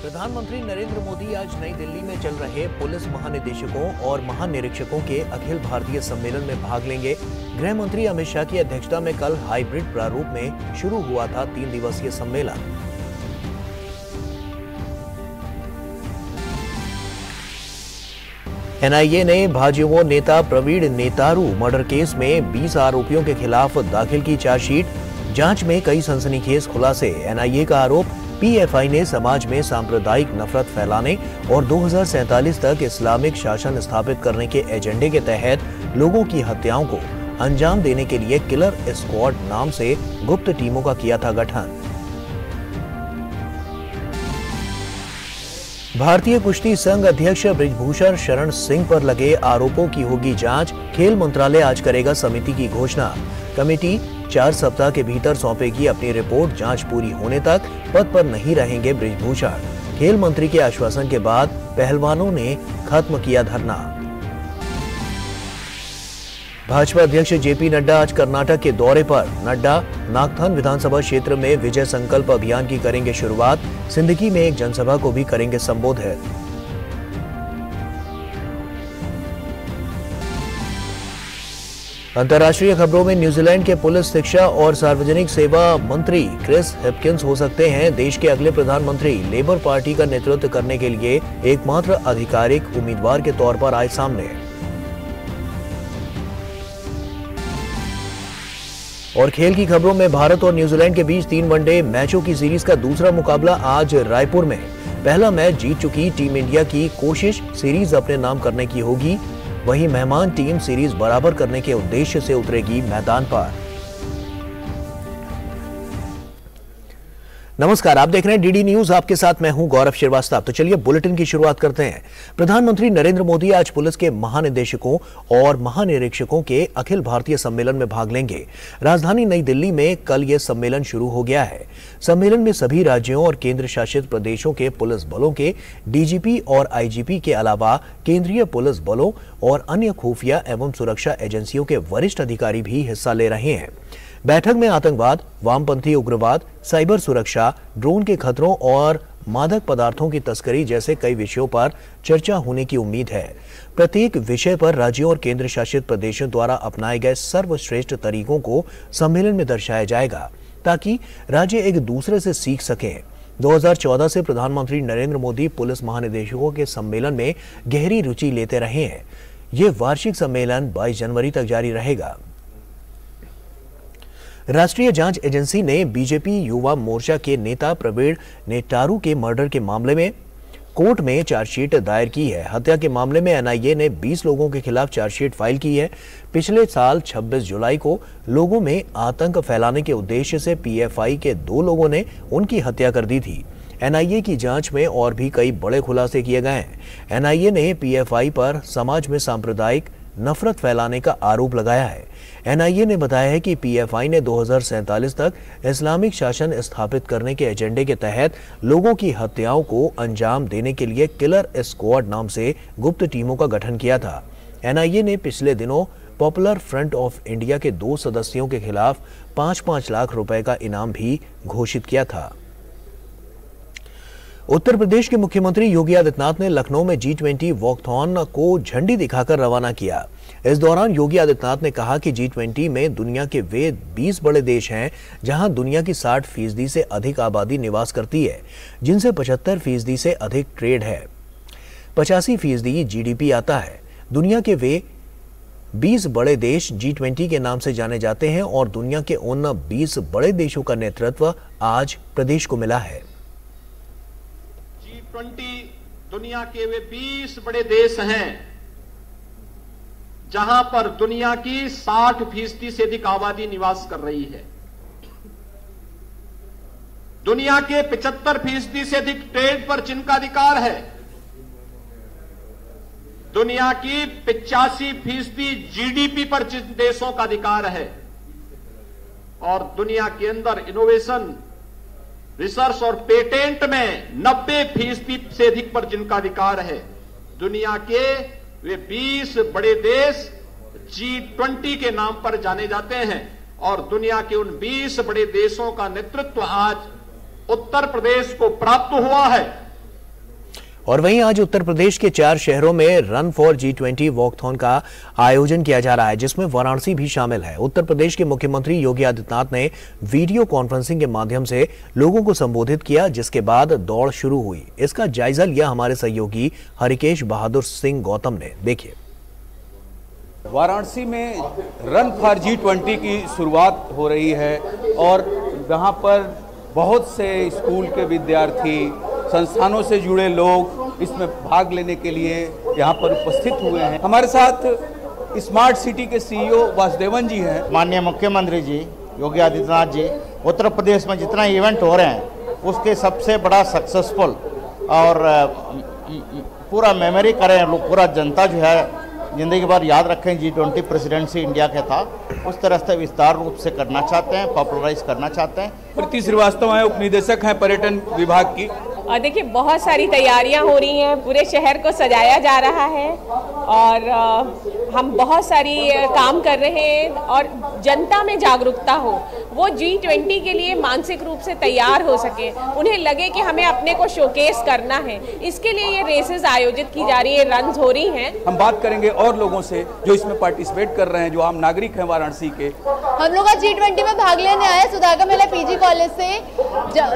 प्रधानमंत्री नरेंद्र मोदी आज नई दिल्ली में चल रहे पुलिस महानिदेशकों और महानिरीक्षकों के अखिल भारतीय सम्मेलन में भाग लेंगे। गृह मंत्री अमित शाह की अध्यक्षता में कल हाइब्रिड प्रारूप में शुरू हुआ था 3 दिवसीय सम्मेलन। एनआईए ने भाजयुमो नेता प्रवीण नेतारू मर्डर केस में 20 आरोपियों के खिलाफ दाखिल की चार्जशीट। जांच में कई सनसनीखेज खुलासे। एनआईए का आरोप, पीएफआई ने समाज में सांप्रदायिक नफरत फैलाने और 2047 तक इस्लामिक शासन स्थापित करने के एजेंडे के तहत लोगों की हत्याओं को अंजाम देने के लिए किलर स्क्वाड नाम से गुप्त टीमों का किया था गठन। भारतीय कुश्ती संघ अध्यक्ष बृजभूषण शरण सिंह पर लगे आरोपों की होगी जांच। खेल मंत्रालय आज करेगा समिति की घोषणा। कमेटी 4 सप्ताह के भीतर सौंपेगी अपनी रिपोर्ट। जांच पूरी होने तक पद पर नहीं रहेंगे बृजभूषण। खेल मंत्री के आश्वासन के बाद पहलवानों ने खत्म किया धरना। भाजपा अध्यक्ष जेपी नड्डा आज कर्नाटक के दौरे पर। नड्डा नागथन विधानसभा क्षेत्र में विजय संकल्प अभियान की करेंगे शुरुआत। सिंदगी में एक जनसभा को भी करेंगे संबोधित। अंतर्राष्ट्रीय खबरों में न्यूजीलैंड के पुलिस, शिक्षा और सार्वजनिक सेवा मंत्री क्रिस हिपकिंस हो सकते हैं देश के अगले प्रधानमंत्री। लेबर पार्टी का नेतृत्व करने के लिए एकमात्र आधिकारिक उम्मीदवार के तौर पर आए सामने। और खेल की खबरों में भारत और न्यूजीलैंड के बीच 3 वनडे मैचों की सीरीज का दूसरा मुकाबला आज रायपुर में। पहला मैच जीत चुकी टीम इंडिया की कोशिश सीरीज अपने नाम करने की होगी। वहीं मेहमान टीम सीरीज बराबर करने के उद्देश्य से उतरेगी मैदान पर। नमस्कार, आप देख रहे हैं डीडी न्यूज। आपके साथ मैं हूं गौरव श्रीवास्तव। तो चलिए बुलेटिन की शुरुआत करते हैं। प्रधानमंत्री नरेंद्र मोदी आज पुलिस के महानिदेशकों और महानिरीक्षकों के अखिल भारतीय सम्मेलन में भाग लेंगे। राजधानी नई दिल्ली में कल यह सम्मेलन शुरू हो गया है। सम्मेलन में सभी राज्यों और केंद्र शासित प्रदेशों के पुलिस बलों के डीजीपी और आईजीपी के अलावा केंद्रीय पुलिस बलों और अन्य खुफिया एवं सुरक्षा एजेंसियों के वरिष्ठ अधिकारी भी हिस्सा ले रहे हैं। बैठक में आतंकवाद, वामपंथी उग्रवाद, साइबर सुरक्षा, ड्रोन के खतरों और मादक पदार्थों की तस्करी जैसे कई विषयों पर चर्चा होने की उम्मीद है। प्रत्येक विषय पर राज्यों और केंद्र शासित प्रदेशों द्वारा अपनाए गए सर्वश्रेष्ठ तरीकों को सम्मेलन में दर्शाया जाएगा ताकि राज्य एक दूसरे से सीख सकें। 2014 से प्रधानमंत्री नरेंद्र मोदी पुलिस महानिदेशकों के सम्मेलन में गहरी रुचि लेते रहे हैं। ये वार्षिक सम्मेलन 22 जनवरी तक जारी रहेगा। राष्ट्रीय जांच एजेंसी ने बीजेपी युवा मोर्चा के नेता प्रवीण नेतारू के मर्डर के मामले में कोर्ट में चार्जशीट दायर की है। हत्या के मामले में एनआईए ने 20 लोगों के खिलाफ चार्जशीट फाइल की है। पिछले साल 26 जुलाई को लोगों में आतंक फैलाने के उद्देश्य से पीएफआई के 2 लोगों ने उनकी हत्या कर दी थी। एनआईए की जांच में और भी कई बड़े खुलासे किए गए हैं। एनआईए ने पीएफआई पर समाज में सांप्रदायिक नफरत फैलाने का आरोप लगाया है। एनआईए ने बताया है कि पीएफआई ने 2047 तक इस्लामिक शासन स्थापित करने के एजेंडे के तहत लोगों की हत्याओं को अंजाम देने के लिए किलर स्क्वाड नाम से गुप्त टीमों का गठन किया था। एनआईए ने पिछले दिनों पॉपुलर फ्रंट ऑफ इंडिया के 2 सदस्यों के खिलाफ 5-5 लाख रुपए का इनाम भी घोषित किया था। उत्तर प्रदेश के मुख्यमंत्री योगी आदित्यनाथ ने लखनऊ में G20 वॉकथॉन को झंडी दिखाकर रवाना किया। इस दौरान योगी आदित्यनाथ ने कहा कि G20 में दुनिया के वे 20 बड़े देश हैं जहां दुनिया की 60% से अधिक आबादी निवास करती है, जिनसे 75% से अधिक ट्रेड है, 85% जीडीपी आता है। दुनिया के वे 20 बड़े देश G20 के नाम से जाने जाते हैं और दुनिया के उन 20 बड़े देशों का नेतृत्व आज प्रदेश को मिला है। G20 दुनिया के वे 20 बड़े देश हैं जहां पर दुनिया की 60% से अधिक आबादी निवास कर रही है। दुनिया के 75% से अधिक ट्रेड पर जिनका अधिकार है। दुनिया की 85% जीडीपी पर जिन देशों का अधिकार है और दुनिया के अंदर इनोवेशन, रिसर्च और पेटेंट में 90% से अधिक पर जिनका अधिकार है। दुनिया के वे 20 बड़े देश G20 के नाम पर जाने जाते हैं और दुनिया के उन 20 बड़े देशों का नेतृत्व आज उत्तर प्रदेश को प्राप्त हुआ है। और वहीं आज उत्तर प्रदेश के 4 शहरों में रन फॉर G20 वॉकथॉन का आयोजन किया जा रहा है, जिसमें वाराणसी भी शामिल है। उत्तर प्रदेश के मुख्यमंत्री योगी आदित्यनाथ ने वीडियो कॉन्फ्रेंसिंग के माध्यम से लोगों को संबोधित किया, जिसके बाद दौड़ शुरू हुई। इसका जायजा लिया हमारे सहयोगी हरिकेश बहादुर सिंह गौतम ने। देखिए, वाराणसी में रन फॉर G20 की शुरुआत हो रही है और यहाँ पर बहुत से स्कूल के विद्यार्थी, संस्थानों से जुड़े लोग इसमें भाग लेने के लिए यहाँ पर उपस्थित हुए हैं। हमारे साथ स्मार्ट सिटी के CEO वासुदेवन जी हैं। माननीय मुख्यमंत्री जी योगी आदित्यनाथ जी, उत्तर प्रदेश में जितना इवेंट हो रहे हैं उसके सबसे बड़ा सक्सेसफुल और पूरा मेमोरी करें, पूरा जनता जो है जिंदगी भर याद रखें। G20 प्रेसिडेंसी इंडिया के था, उस तरह से विस्तार रूप से करना चाहते हैं, पॉपुलराइज करना चाहते हैं। प्रीति श्रीवास्तव हैं, उपनिदेशक हैं पर्यटन विभाग की। और देखिए, बहुत सारी तैयारियां हो रही हैं, पूरे शहर को सजाया जा रहा है और हम बहुत सारी काम कर रहे हैं और जनता में जागरूकता हो, वो G20 के लिए मानसिक रूप से तैयार हो सके, उन्हें लगे कि हमें अपने को शोकेस करना है। इसके लिए ये रेसेस आयोजित की जा रही है, रन्स हो रही हैं। हम बात करेंगे और लोगों से जो इसमें पार्टिसिपेट कर रहे हैं, जो आम नागरिक हैं वाराणसी के। हम लोग आज G20 में भाग लेने आए सुधाकर मेला PG कॉलेज से,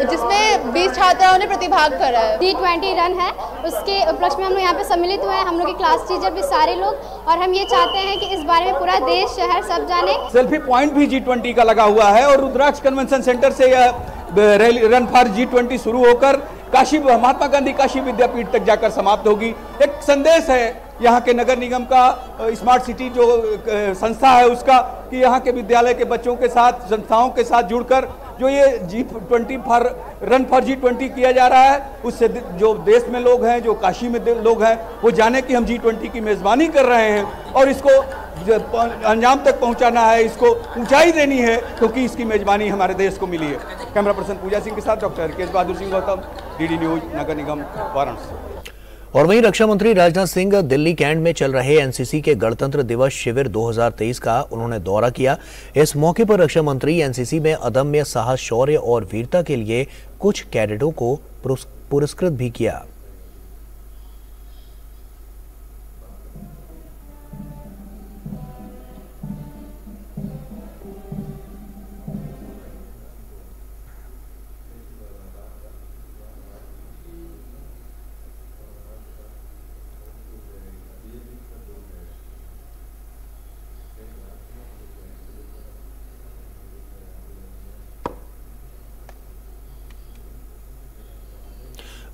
जिसमें 20 छात्राओं ने प्रतिभाग करा है। G20 रन है, उसके उपलक्ष्य में हम लोग यहाँ पे सम्मिलित हुए हैं, हम लोग के क्लास टीचर भी सारे लोग, और हम ये चाहते हैं कि इस बारे में पूरा देश, शहर सब जाने। सेल्फी पॉइंट भी G20 का लगा हुआ है और रुद्राक्ष कन्वेंशन सेंटर से यह रन फॉर G20 शुरू होकर काशी, महात्मा गांधी काशी विद्यापीठ तक जाकर समाप्त होगी। एक संदेश है यहाँ के नगर निगम का, स्मार्ट सिटी जो संस्था है उसका, कि यहाँ के विद्यालय के बच्चों के साथ, संस्थाओं के साथ जुड़कर जो ये G20 रन फॉर G20 किया जा रहा है, उससे जो देश में लोग हैं, जो काशी में लोग हैं, वो जाने कि हम G20 की मेज़बानी कर रहे हैं और इसको अंजाम तक पहुंचाना है, इसको ऊंचाई देनी है, क्योंकि इसकी मेज़बानी हमारे देश को मिली है। कैमरा पर्सन पूजा सिंह के साथ doctor Harkesh Bahadur Singh Gautam, DD news, नगर निगम, वाराणसी। और वहीं रक्षा मंत्री राजनाथ सिंह दिल्ली कैंट में चल रहे NCC के गणतंत्र दिवस शिविर 2023 का उन्होंने दौरा किया। इस मौके पर रक्षा मंत्री NCC में अदम्य साहस, शौर्य और वीरता के लिए कुछ कैडेटों को पुरस्कृत भी किया।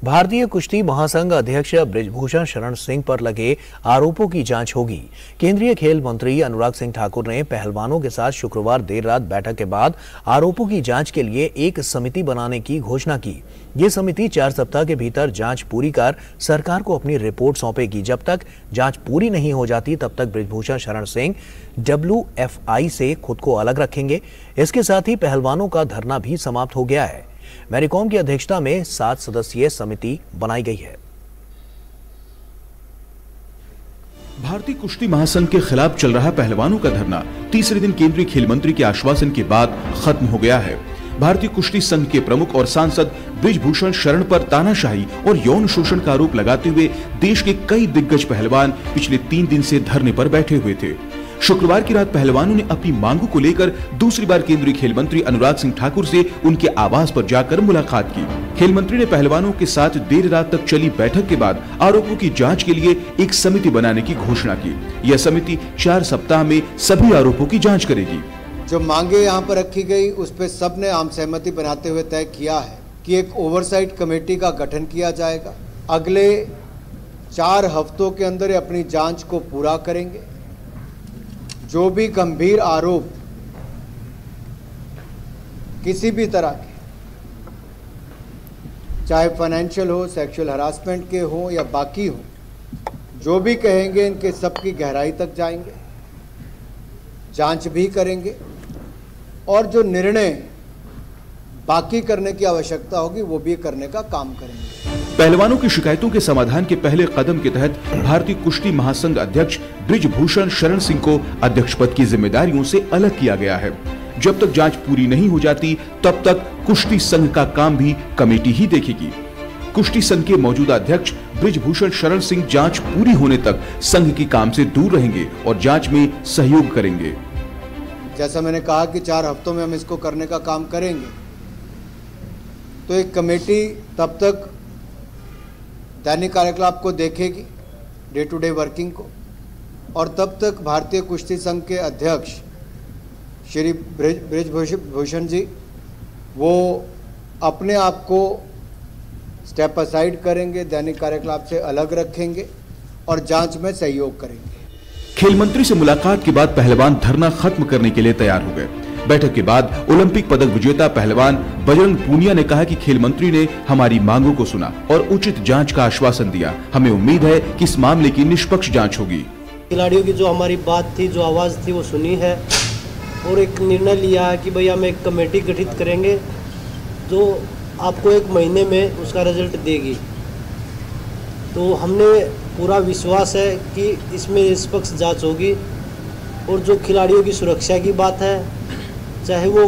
भारतीय कुश्ती महासंघ अध्यक्ष बृजभूषण शरण सिंह पर लगे आरोपों की जांच होगी। केंद्रीय खेल मंत्री अनुराग सिंह ठाकुर ने पहलवानों के साथ शुक्रवार देर रात बैठक के बाद आरोपों की जांच के लिए एक समिति बनाने की घोषणा की। ये समिति 4 सप्ताह के भीतर जांच पूरी कर सरकार को अपनी रिपोर्ट सौंपेगी। जब तक जांच पूरी नहीं हो जाती, तब तक बृजभूषण शरण सिंह WFI से खुद को अलग रखेंगे। इसके साथ ही पहलवानों का धरना भी समाप्त हो गया है। मैरीकॉम की अध्यक्षता में 7 सदस्यीय समिति बनाई गई है। भारतीय कुश्ती महासंघ के खिलाफ चल रहा पहलवानों का धरना तीसरे दिन केंद्रीय खेल मंत्री के आश्वासन के बाद खत्म हो गया है। भारतीय कुश्ती संघ के प्रमुख और सांसद बृजभूषण शरण पर तानाशाही और यौन शोषण का आरोप लगाते हुए देश के कई दिग्गज पहलवान पिछले 3 दिन से धरने पर बैठे हुए थे। शुक्रवार की रात पहलवानों ने अपनी मांगों को लेकर दूसरी बार केंद्रीय खेल मंत्री अनुराग सिंह ठाकुर से उनके आवास पर जाकर मुलाकात की। खेल मंत्री ने पहलवानों के साथ देर रात तक चली बैठक के बाद आरोपों की जांच के लिए एक समिति बनाने की घोषणा की। यह समिति 4 सप्ताह में सभी आरोपों की जांच करेगी। जो मांगे यहाँ पर रखी गई, उस पर सबने आम सहमति बनाते हुए तय किया है कि एक ओवरसाइट कमेटी का गठन किया जाएगा। अगले 4 हफ्तों के अंदर अपनी जांच को पूरा करेंगे। जो भी गंभीर आरोप किसी भी तरह के, चाहे फाइनेंशियल हो, सेक्सुअल हरासमेंट के हो या बाकी हो, जो भी कहेंगे इनके सबकी गहराई तक जाएंगे, जांच भी करेंगे और जो निर्णय बाकी करने की आवश्यकता होगी वो भी करने का काम करेंगे। पहलवानों की शिकायतों के समाधान के पहले कदम के तहत भारतीय कुश्ती महासंघ अध्यक्ष बृजभूषण शरण सिंह को अध्यक्ष पद की जिम्मेदारियों से अलग किया गया है। जब तक जांच पूरी नहीं हो जाती, तब तक कुश्ती संघ का काम भी कमेटी ही देखेगी। कुश्ती संघ के मौजूदा अध्यक्ष बृजभूषण शरण सिंह जांच पूरी होने तक संघ के काम से दूर रहेंगे और जांच में सहयोग करेंगे। जैसा मैंने कहा कि 4 हफ्तों में हम इसको करने का काम करेंगे, तो एक कमेटी तब तक दैनिक कार्यकलाप को देखेगी, डे टू डे वर्किंग को, और तब तक भारतीय कुश्ती संघ के अध्यक्ष श्री बृजभूषण जी वो अपने आप को स्टेप असाइड करेंगे, दैनिक कार्यकलाप से अलग रखेंगे और जांच में सहयोग करेंगे। खेल मंत्री से मुलाकात के बाद पहलवान धरना खत्म करने के लिए तैयार हो गए। बैठक के बाद ओलंपिक पदक विजेता पहलवान बजरंग पूनिया ने कहा कि खेल मंत्री ने हमारी मांगों को सुना और उचित जांच का आश्वासन दिया। हमें उम्मीद है कि इस मामले की निष्पक्ष जांच होगी। खिलाड़ियों की जो हमारी बात थी, जो आवाज़ थी, वो सुनी है और एक निर्णय लिया है कि भाई हम एक कमेटी गठित करेंगे जो आपको 1 महीने में उसका रिजल्ट देगी। तो हमने पूरा विश्वास है कि इसमें निष्पक्ष जांच होगी और जो खिलाड़ियों की सुरक्षा की बात है, चाहे वो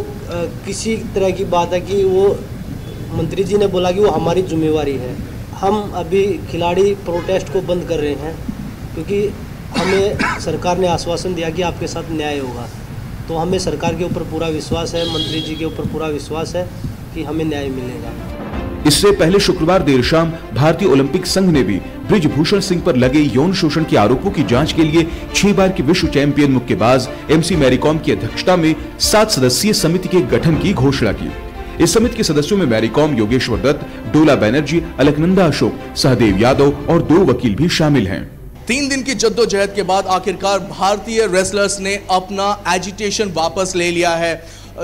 किसी तरह की बात है कि वो मंत्री जी ने बोला कि वो हमारी जिम्मेवारी है। हम अभी खिलाड़ी प्रोटेस्ट को बंद कर रहे हैं क्योंकि हमें सरकार ने आश्वासन दिया कि आपके साथ न्याय होगा। तो हमें सरकार के ऊपर पूरा विश्वास है, मंत्री जी के ऊपर पूरा विश्वास है कि हमें न्याय मिलेगा। इससे पहले शुक्रवार देर शाम भारतीय ओलंपिक संघ ने भी बृजभूषण सिंह पर लगे यौन शोषण के आरोपों की जांच के लिए 6 बार की विश्व चैंपियन मुक्केबाज MC मैरीकॉम की अध्यक्षता में 7 सदस्यीय समिति के गठन की घोषणा की। इस समिति के सदस्यों में मैरीकॉम, योगेश्वर दत्त, डोला बनर्जी, अलकनंदा अशोक, सहदेव यादव और 2 वकील भी शामिल हैं। 3 दिन की जद्दोजहद के बाद आखिरकार भारतीय रेसलर्स ने अपना एजिटेशन वापस ले लिया है।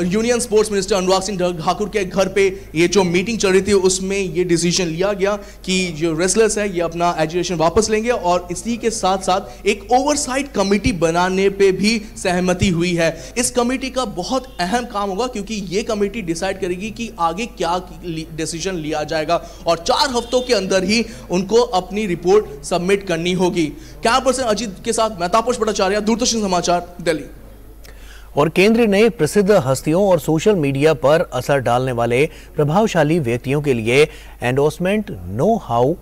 Union sports minister Anurag Singh Thakur के घर पे ये जो मीटिंग चल रही थी उसमें ये डिसीजन लिया गया कि जो रेसलर्स है ये अपना एजुकेशन वापस लेंगे और इसी के साथ साथ एक ओवरसाइट कमेटी बनाने पे भी सहमति हुई है। इस कमेटी का बहुत अहम काम होगा क्योंकि ये कमेटी डिसाइड करेगी कि आगे क्या डिसीजन लिया जाएगा और 4 हफ्तों के अंदर ही उनको अपनी रिपोर्ट सबमिट करनी होगी। कैमरा पर्सन अजीत के साथ मैं तापस भट्टाचार्य, दूरदर्शन समाचार, दिल्ली। और केंद्र ने प्रसिद्ध हस्तियों और सोशल मीडिया पर असर डालने वाले प्रभावशाली व्यक्तियों के लिए एंडोर्समेंट नो हाउ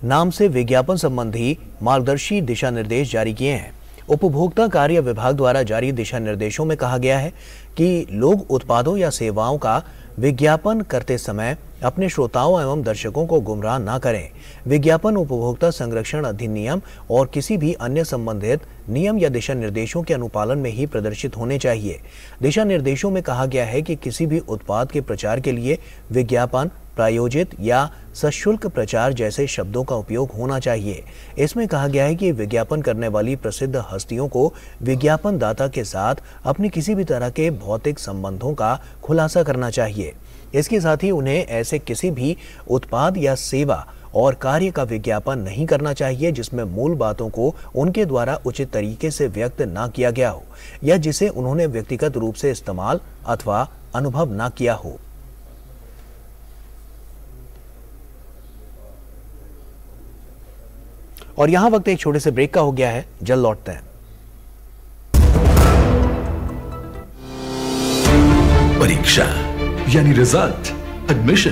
नाम से विज्ञापन संबंधी मार्गदर्शी दिशा निर्देश जारी किए हैं। उपभोक्ता कार्य विभाग द्वारा जारी दिशा निर्देशों में कहा गया है कि लोग उत्पादों या सेवाओं का विज्ञापन करते समय अपने श्रोताओं एवं दर्शकों को गुमराह न करें। विज्ञापन उपभोक्ता संरक्षण अधिनियम और किसी भी अन्य संबंधित नियम या दिशा निर्देशों के अनुपालन में ही प्रदर्शित होने चाहिए। दिशा निर्देशों में कहा गया है कि किसी भी उत्पाद के प्रचार के लिए विज्ञापन, प्रायोजित या सशुल्क प्रचार जैसे शब्दों का उपयोग होना चाहिए। इसमें कहा गया है कि विज्ञापन करने वाली प्रसिद्ध हस्तियों को विज्ञापन दाता के साथ अपने किसी भी तरह के भौतिक संबंधों का खुलासा करना चाहिए। इसके साथ ही उन्हें ऐसे किसी भी उत्पाद या सेवा और कार्य का विज्ञापन नहीं करना चाहिए जिसमें मूल बातों को उनके द्वारा उचित तरीके से व्यक्त ना किया गया हो या जिसे उन्होंने व्यक्तिगत रूप से इस्तेमाल अथवा अनुभव ना किया हो। और यहां वक्त एक छोटे से ब्रेक का हो गया है, जल्द लौटते हैं। परीक्षा यानी रिजल्ट, एडमिशन,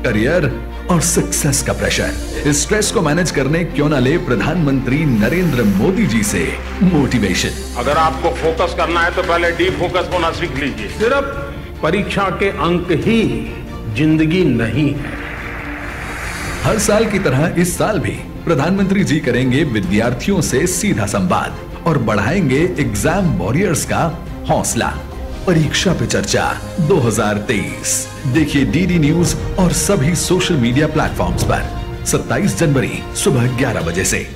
करियर और सक्सेस का प्रेशर। इस स्ट्रेस को मैनेज करने क्यों ना ले प्रधानमंत्री नरेंद्र मोदी जी से मोटिवेशन। अगर आपको फोकस करना है तो पहले डीप फोकस होना सीख लीजिए। सिर्फ परीक्षा के अंक ही जिंदगी नहीं है। हर साल की तरह इस साल भी प्रधानमंत्री जी करेंगे विद्यार्थियों से सीधा संवाद और बढ़ाएंगे एग्जाम वॉरियर्स का हौसला। परीक्षा पे चर्चा 2023 देखिए डीडी न्यूज और सभी सोशल मीडिया प्लेटफॉर्म्स पर 27 जनवरी सुबह 11 बजे से।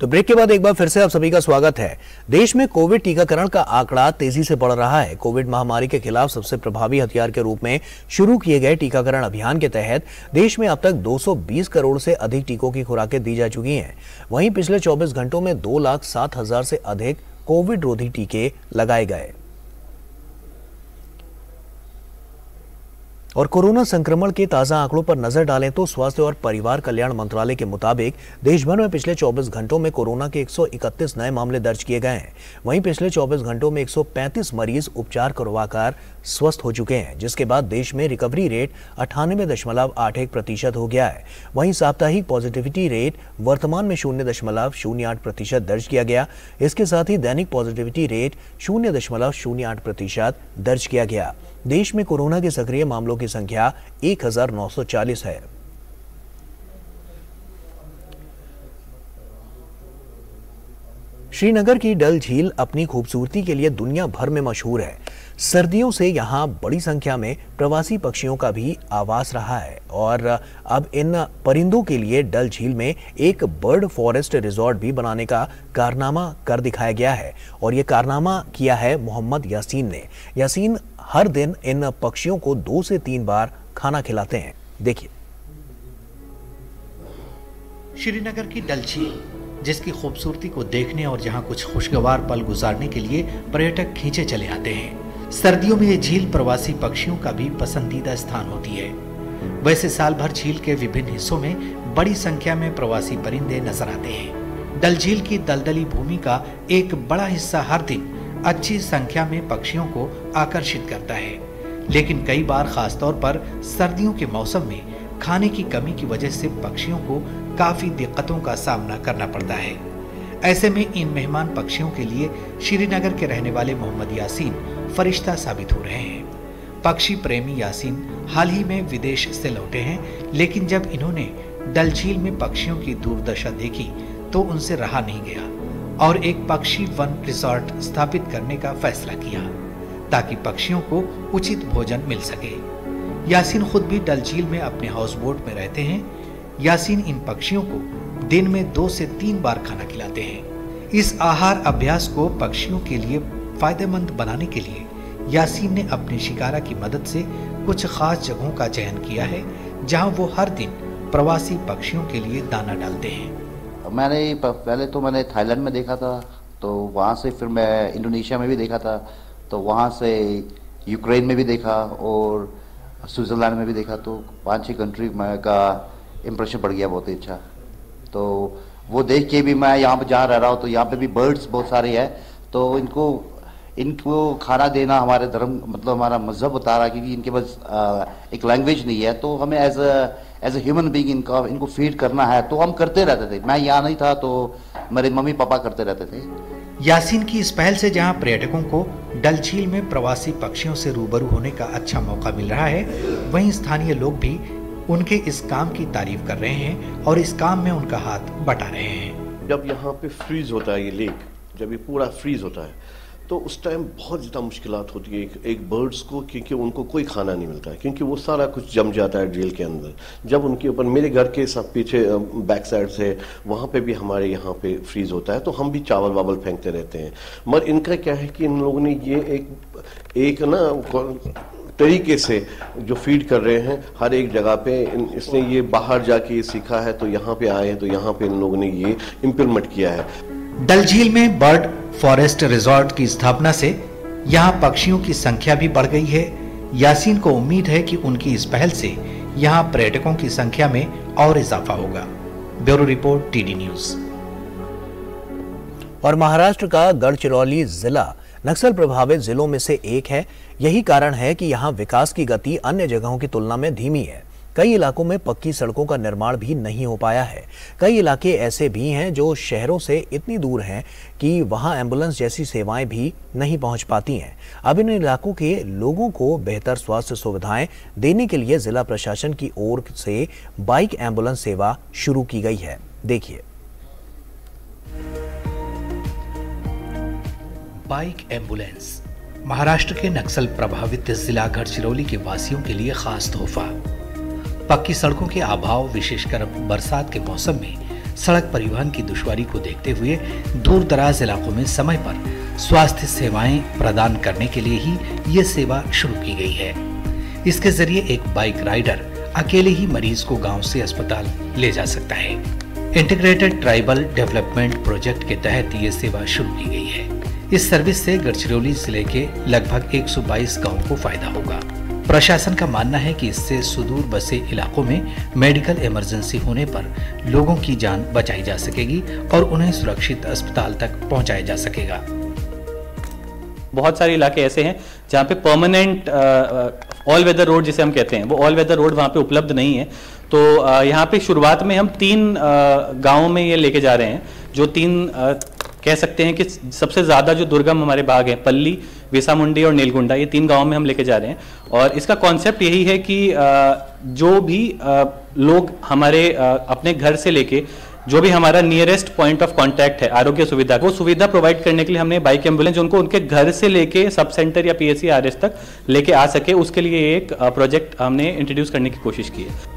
तो ब्रेक के बाद एक बार फिर से आप सभी का स्वागत है। देश में कोविड टीकाकरण का आंकड़ा तेजी से बढ़ रहा है। कोविड महामारी के खिलाफ सबसे प्रभावी हथियार के रूप में शुरू किए गए टीकाकरण अभियान के तहत देश में अब तक 220 करोड़ से अधिक टीकों की खुराकें दी जा चुकी हैं। वहीं पिछले 24 घंटों में 2,07,000 से अधिक कोविड रोधी टीके लगाए गए। और कोरोना संक्रमण के ताजा आंकड़ों पर नजर डालें तो स्वास्थ्य और परिवार कल्याण मंत्रालय के मुताबिक देश भर में पिछले 24 घंटों में कोरोना के 131 नए मामले दर्ज किए गए हैं। वहीं पिछले 24 घंटों में 135 मरीज उपचार करवाकर स्वस्थ हो चुके हैं, जिसके बाद देश में रिकवरी रेट 98.81% हो गया है। वहीं साप्ताहिक पॉजिटिविटी रेट वर्तमान में 0.08% दर्ज किया गया। इसके साथ ही दैनिक पॉजिटिविटी रेट 0.08% दर्ज किया गया। देश में कोरोना के सक्रिय मामलों की संख्या 1940 है। श्रीनगर की डल झील अपनी खूबसूरती के लिए दुनिया भर में मशहूर है। सर्दियों से यहां बड़ी संख्या में प्रवासी पक्षियों का भी आवास रहा है और अब इन परिंदों के लिए डल झील में एक बर्ड फॉरेस्ट रिजॉर्ट भी बनाने का कारनामा कर दिखाया गया है। और ये कारनामा किया है मोहम्मद यासीन ने। यासीन हर दिन इन पक्षियों को 2 से 3 बार खाना खिलाते हैं। देखिए। श्रीनगर की डल झील, जिसकी खूबसूरती को देखने और जहां कुछ खुशगवार पल गुजारने के लिए पर्यटक खींचे चले आते हैं। सर्दियों में ये झील प्रवासी पक्षियों का भी पसंदीदा स्थान होती है। वैसे साल भर झील के विभिन्न हिस्सों में बड़ी संख्या में प्रवासी परिंदे नजर आते हैं। डल झील की दलदली भूमि का एक बड़ा हिस्सा हर दिन अच्छी संख्या में पक्षियों को आकर्षित करता है, लेकिन कई बार खासतौर पर सर्दियों के मौसम में खाने की कमी की वजह से पक्षियों को काफी दिक्कतों का सामना करना पड़ता है। ऐसे में इन मेहमान पक्षियों के लिए श्रीनगर के रहने वाले मोहम्मद यासीन फरिश्ता साबित हो रहे हैं। पक्षी प्रेमी यासीन हाल ही में विदेश से लौटे हैं, लेकिन जब इन्होंने डल झील में पक्षियों की दुर्दशा देखी तो उनसे रहा नहीं गया और एक पक्षी वन रिसोर्ट स्थापित करने का फैसला किया ताकि पक्षियों को उचित भोजन मिल सके। यासीन खुद भी डल झील में अपने हाउस बोट में रहते हैं। यासीन इन पक्षियों को दिन में 2 से 3 बार खाना खिलाते हैं। इस आहार अभ्यास को पक्षियों के लिए फायदेमंद बनाने के लिए यासीन ने अपने शिकारा की मदद से कुछ खास जगहों का चयन किया है, जहां वो हर दिन प्रवासी पक्षियों के लिए दाना डालते हैं। पहले तो मैंने थाईलैंड में देखा था, तो वहाँ से फिर मैं इंडोनेशिया में भी देखा था, तो वहाँ से यूक्रेन में भी देखा और स्विट्ज़रलैंड में भी देखा। तो 5-6 कंट्री का इम्प्रेशन बढ़ गया बहुत ही अच्छा। तो वो देख के भी मैं यहाँ पे जहाँ रह रहा हूँ तो यहाँ पे भी बर्ड्स बहुत सारे हैं, तो इनको खाना देना हमारे धर्म मतलब हमारा मजहब बता रहा है, क्योंकि इनके पास एक लैंग्वेज नहीं है, तो हमें एज ए ह्यूमन बीइंग इनको फीड करना है, तो हम करते रहते थे। मैं यहाँ नहीं था तो मेरे मम्मी पापा करते रहते थे। यासीन की इस पहल से जहां पर्यटकों को डल झील में प्रवासी पक्षियों से रूबरू होने का अच्छा मौका मिल रहा है, वहीं स्थानीय लोग भी उनके इस काम की तारीफ कर रहे हैं और इस काम में उनका हाथ बटा रहे हैं। जब यहाँ पे फ्रीज होता है ये लेक, जब ये पूरा फ्रीज होता है तो उस टाइम बहुत ज़्यादा मुश्किलात होती है एक बर्ड्स को, क्योंकि उनको कोई खाना नहीं मिलता है, क्योंकि वो सारा कुछ जम जाता है झील के अंदर। जब उनके ऊपर मेरे घर के सब पीछे बैक साइड से वहाँ पे भी हमारे यहाँ पे फ्रीज होता है, तो हम भी चावल वावल फेंकते रहते हैं। मगर इनका क्या है कि इन लोगों ने ये एक ना तरीके से जो फीड कर रहे हैं हर एक जगह पे, इसने ये बाहर जाके सीखा है, तो यहाँ पे आए हैं तो यहाँ पे इन लोगों ने ये इम्प्लीमेंट किया है। डल झील में बर्ड फॉरेस्ट रिजॉर्ट की स्थापना से यहाँ पक्षियों की संख्या भी बढ़ गई है। यासीन को उम्मीद है कि उनकी इस पहल से यहाँ पर्यटकों की संख्या में और इजाफा होगा। Bureau report, TD news. और महाराष्ट्र का गढ़चिरौली जिला नक्सल प्रभावित जिलों में से एक है। यही कारण है कि यहाँ विकास की गति अन्य जगहों की तुलना में धीमी है। कई इलाकों में पक्की सड़कों का निर्माण भी नहीं हो पाया है। कई इलाके ऐसे भी हैं जो शहरों से इतनी दूर हैं कि वहां एम्बुलेंस जैसी सेवाएं भी नहीं पहुंच पाती हैं। अब इन इलाकों के लोगों को बेहतर स्वास्थ्य सुविधाएं देने के लिए जिला प्रशासन की ओर से बाइक एम्बुलेंस सेवा शुरू की गई है। देखिए। बाइक एम्बुलेंस महाराष्ट्र के नक्सल प्रभावित जिला गढ़चिरौली के वासियों के लिए खास तोहफा। पक्की सड़कों के अभाव, विशेषकर बरसात के मौसम में सड़क परिवहन की दुश्वारी को देखते हुए दूर दराज इलाकों में समय पर स्वास्थ्य सेवाएं प्रदान करने के लिए ही ये सेवा शुरू की गई है। इसके जरिए एक बाइक राइडर अकेले ही मरीज को गांव से अस्पताल ले जा सकता है। इंटीग्रेटेड ट्राइबल डेवलपमेंट प्रोजेक्ट के तहत ये सेवा शुरू की गई है। इस सर्विस से गढ़चिरौली जिले के लगभग 122 गांवों को फायदा होगा। प्रशासन का मानना है कि इससे सुदूर बसे इलाकों में मेडिकल इमरजेंसी होने पर लोगों की जान बचाई जा सकेगी और उन्हें सुरक्षित अस्पताल तक पहुंचाया जा सकेगा। बहुत सारे इलाके ऐसे हैं जहाँ पे परमानेंट ऑल वेदर रोड जिसे हम कहते हैं, वो ऑल वेदर रोड वहाँ पे उपलब्ध नहीं है। तो यहाँ पे शुरुआत में हम 3 गाँवों में ये लेके जा रहे हैं, जो 3 कह सकते हैं कि सबसे ज़्यादा जो दुर्गम हमारे भाग हैं, पल्ली, वेसामुंडी और नीलगुंडा, ये 3 गाँवों में हम लेके जा रहे हैं। और इसका कॉन्सेप्ट यही है कि जो भी लोग हमारे अपने घर से लेके जो भी हमारा नियरेस्ट पॉइंट ऑफ कांटेक्ट है आरोग्य सुविधा, वो सुविधा प्रोवाइड करने के लिए हमने बाइक एम्बुलेंस उनको उनके घर से लेके सब सेंटर या पीएससी आरएस तक लेके आ सके, उसके लिए एक प्रोजेक्ट हमने इंट्रोड्यूस करने की कोशिश की है।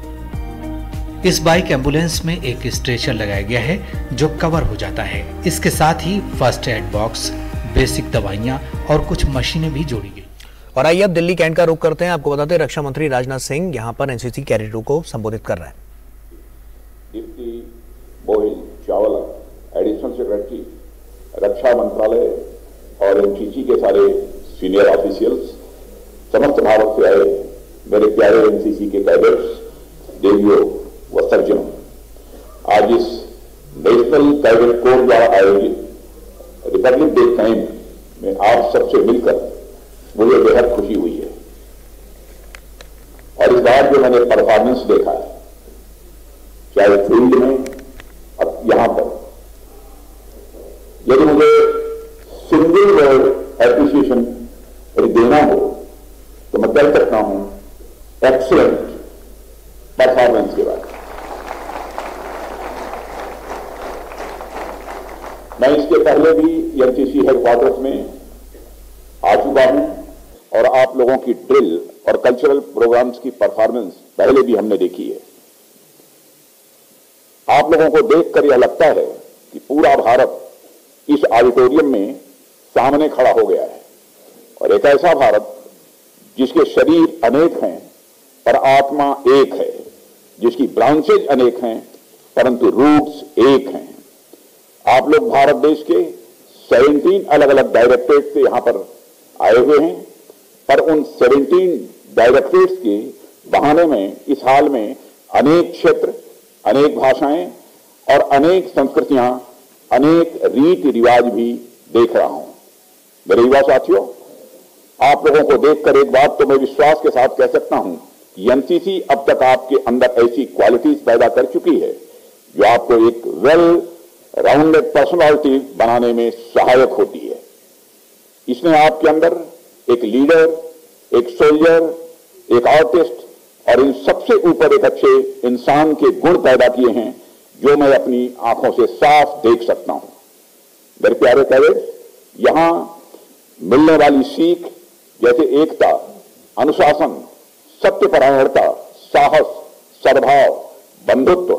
इस बाइक एम्बुलेंस में एक स्ट्रेचर लगाया गया है जो कवर हो जाता है। इसके साथ ही फर्स्ट एड बॉक्स, बेसिक दवाइयां और कुछ मशीनें भी जोड़ी गई। और आइए अब दिल्ली कैंट का रुख करते हैं। आपको बताते हैं रक्षा मंत्री राजनाथ सिंह यहां पर एनसीसी कैडेटों को संबोधित कर रहे हैं। दीप्ति गोयल चावला, एडिशनल सेक्रेटरी रक्षा मंत्रालय और एनसीसी के सारे सीनियर ऑफिशियल्स, समस्त भारत से आए मेरे प्यारे एनसीसी के कैडेट्स, देवियों व सज्जनों, आज इस नेशनल कैडेट कोर द्वारा आयोजित रिपब्लिक डे कैंप में आप सबसे मिलकर मुझे बेहद खुशी हुई है। और इस बार जो मैंने परफॉर्मेंस देखा है, चाहे फील्ड में अब यहां पर, यदि मुझे सिंगल वर्ड एप्रिसिएशन देना हो तो मैं कह सकता हूं एक्सीलेंट परफॉर्मेंस के बाद। मैं इसके पहले भी एनसीसी हेडक्वार्टर्स में आ चुका हूं और आप लोगों की ड्रिल और कल्चरल प्रोग्राम्स की परफॉर्मेंस पहले भी हमने देखी है। आप लोगों को देखकर यह लगता है कि पूरा भारत इस ऑडिटोरियम में सामने खड़ा हो गया है, और एक ऐसा भारत जिसके शरीर अनेक हैं पर आत्मा एक है, जिसकी ब्रांचेज अनेक हैं परंतु रूट्स एक हैं। आप लोग भारत देश के 17 अलग अलग डायरेक्टरेट से यहां पर आए हुए हैं, पर उन 17 डायरेक्टरेट्स के बहाने में इस हाल में अनेक क्षेत्र, अनेक भाषाएं और अनेक संस्कृतियां, अनेक रीति रिवाज भी देख रहा हूं। मेरे युवा साथियों, आप लोगों को देखकर एक बात तो मैं विश्वास के साथ कह सकता हूं कि एनसीसी अब तक आपके अंदर ऐसी क्वालिटीज पैदा कर चुकी है जो आपको एक वेल राउंडेड पर्सनालिटी बनाने में सहायक होती है। इसने आपके अंदर एक लीडर, एक सोल्जर, एक आर्टिस्ट और इन सबसे ऊपर एक अच्छे इंसान के गुण पैदा किए हैं जो मैं अपनी आंखों से साफ देख सकता हूं। मेरे प्यारे कैडेट्स, यहां मिलने वाली सीख जैसे एकता, अनुशासन, सत्यपरायणता, साहस, सद्भाव, बंधुत्व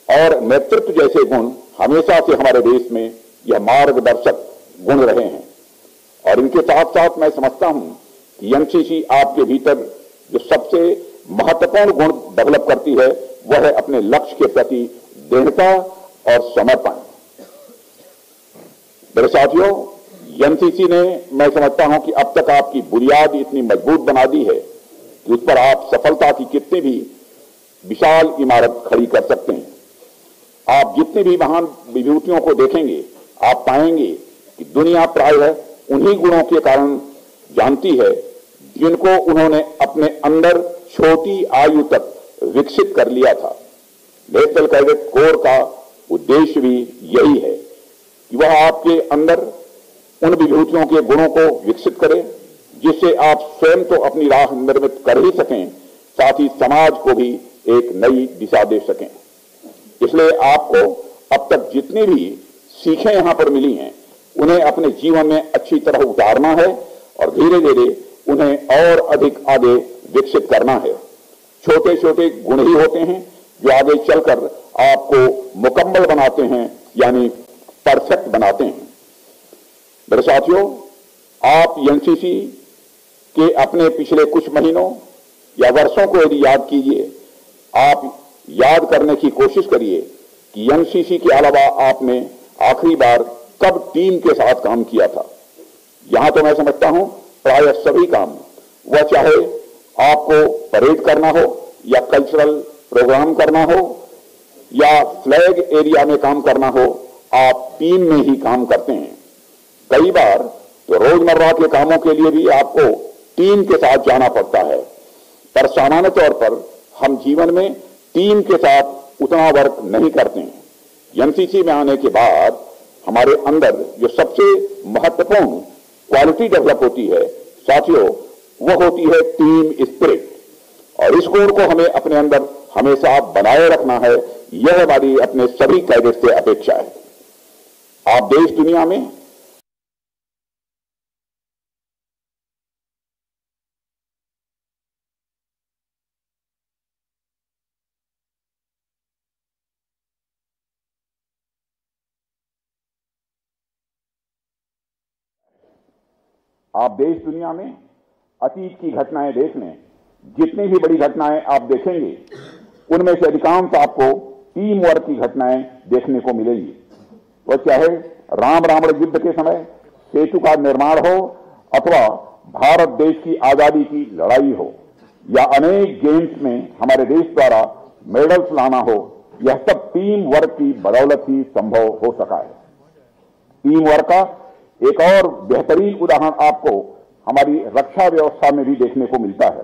और नेतृत्व जैसे गुण हमेशा से हमारे देश में यह मार्गदर्शक गुण रहे हैं। और इनके साथ साथ मैं समझता हूं कि एनसीसी आपके भीतर जो सबसे महत्वपूर्ण गुण डेवलप करती है वह है अपने लक्ष्य के प्रति दृढ़ता और समर्पण। मेरे साथियों, एनसीसी ने, मैं समझता हूं कि अब तक आपकी बुनियाद इतनी मजबूत बना दी है कि उस पर आप सफलता की कितनी भी विशाल इमारत खड़ी कर सकते हैं। आप जितनी भी महान विभूतियों को देखेंगे, आप पाएंगे कि दुनिया प्रायः उन्हीं गुणों के कारण जानती है जिनको उन्होंने अपने अंदर छोटी आयु तक विकसित कर लिया था। नेशनल कैडेट कोर का उद्देश्य भी यही है कि वह आपके अंदर उन विभूतियों के गुणों को विकसित करे जिससे आप स्वयं तो अपनी राह निर्मित कर ही सकें, साथ ही समाज को भी एक नई दिशा दे सकें। इसलिए आपको अब तक जितनी भी सीखें यहां पर मिली हैं उन्हें अपने जीवन में अच्छी तरह उतारना है और धीरे धीरे उन्हें और अधिक आगे विकसित करना है। छोटे छोटे गुण ही होते हैं जो आगे चलकर आपको मुकम्मल बनाते हैं, यानी परफेक्ट बनाते हैं। मेरे साथियों, आप एनसीसी के अपने पिछले कुछ महीनों या वर्षों को यदि याद कीजिए, आप याद करने की कोशिश करिए कि एनसीसी के अलावा आपने आखिरी बार कब टीम के साथ काम किया था। यहां तो मैं समझता हूं प्राय सभी काम, वह चाहे आपको परेड करना हो या कल्चरल प्रोग्राम करना हो या फ्लैग एरिया में काम करना हो, आप टीम में ही काम करते हैं। कई बार तो रोजमर्रा के कामों के लिए भी आपको टीम के साथ जाना पड़ता है, पर सामान्य तौर पर हम जीवन में टीम के साथ उतना वर्क नहीं करते हैं। एनसीसी में आने के बाद हमारे अंदर जो सबसे महत्वपूर्ण क्वालिटी डेवलप होती है साथियों, वह होती है टीम स्पिरिट, और इस गुण को हमें अपने अंदर हमेशा बनाए रखना है। यह हमारी अपने सभी कैडेट से अपेक्षा है। आप देश दुनिया में अतीत की घटनाएं देख लें, जितनी भी बड़ी घटनाएं आप देखेंगे उनमें से अधिकांश आपको टीम वर्क की घटनाएं देखने को मिलेंगी। तो चाहे राम रावण युद्ध के समय सेतु का निर्माण हो, अथवा भारत देश की आजादी की लड़ाई हो, या अनेक गेम्स में हमारे देश द्वारा मेडल्स लाना हो, यह सब टीम वर्क की बदौलत ही संभव हो सका है। टीम वर्क का एक और बेहतरीन उदाहरण आपको हमारी रक्षा व्यवस्था में भी देखने को मिलता है।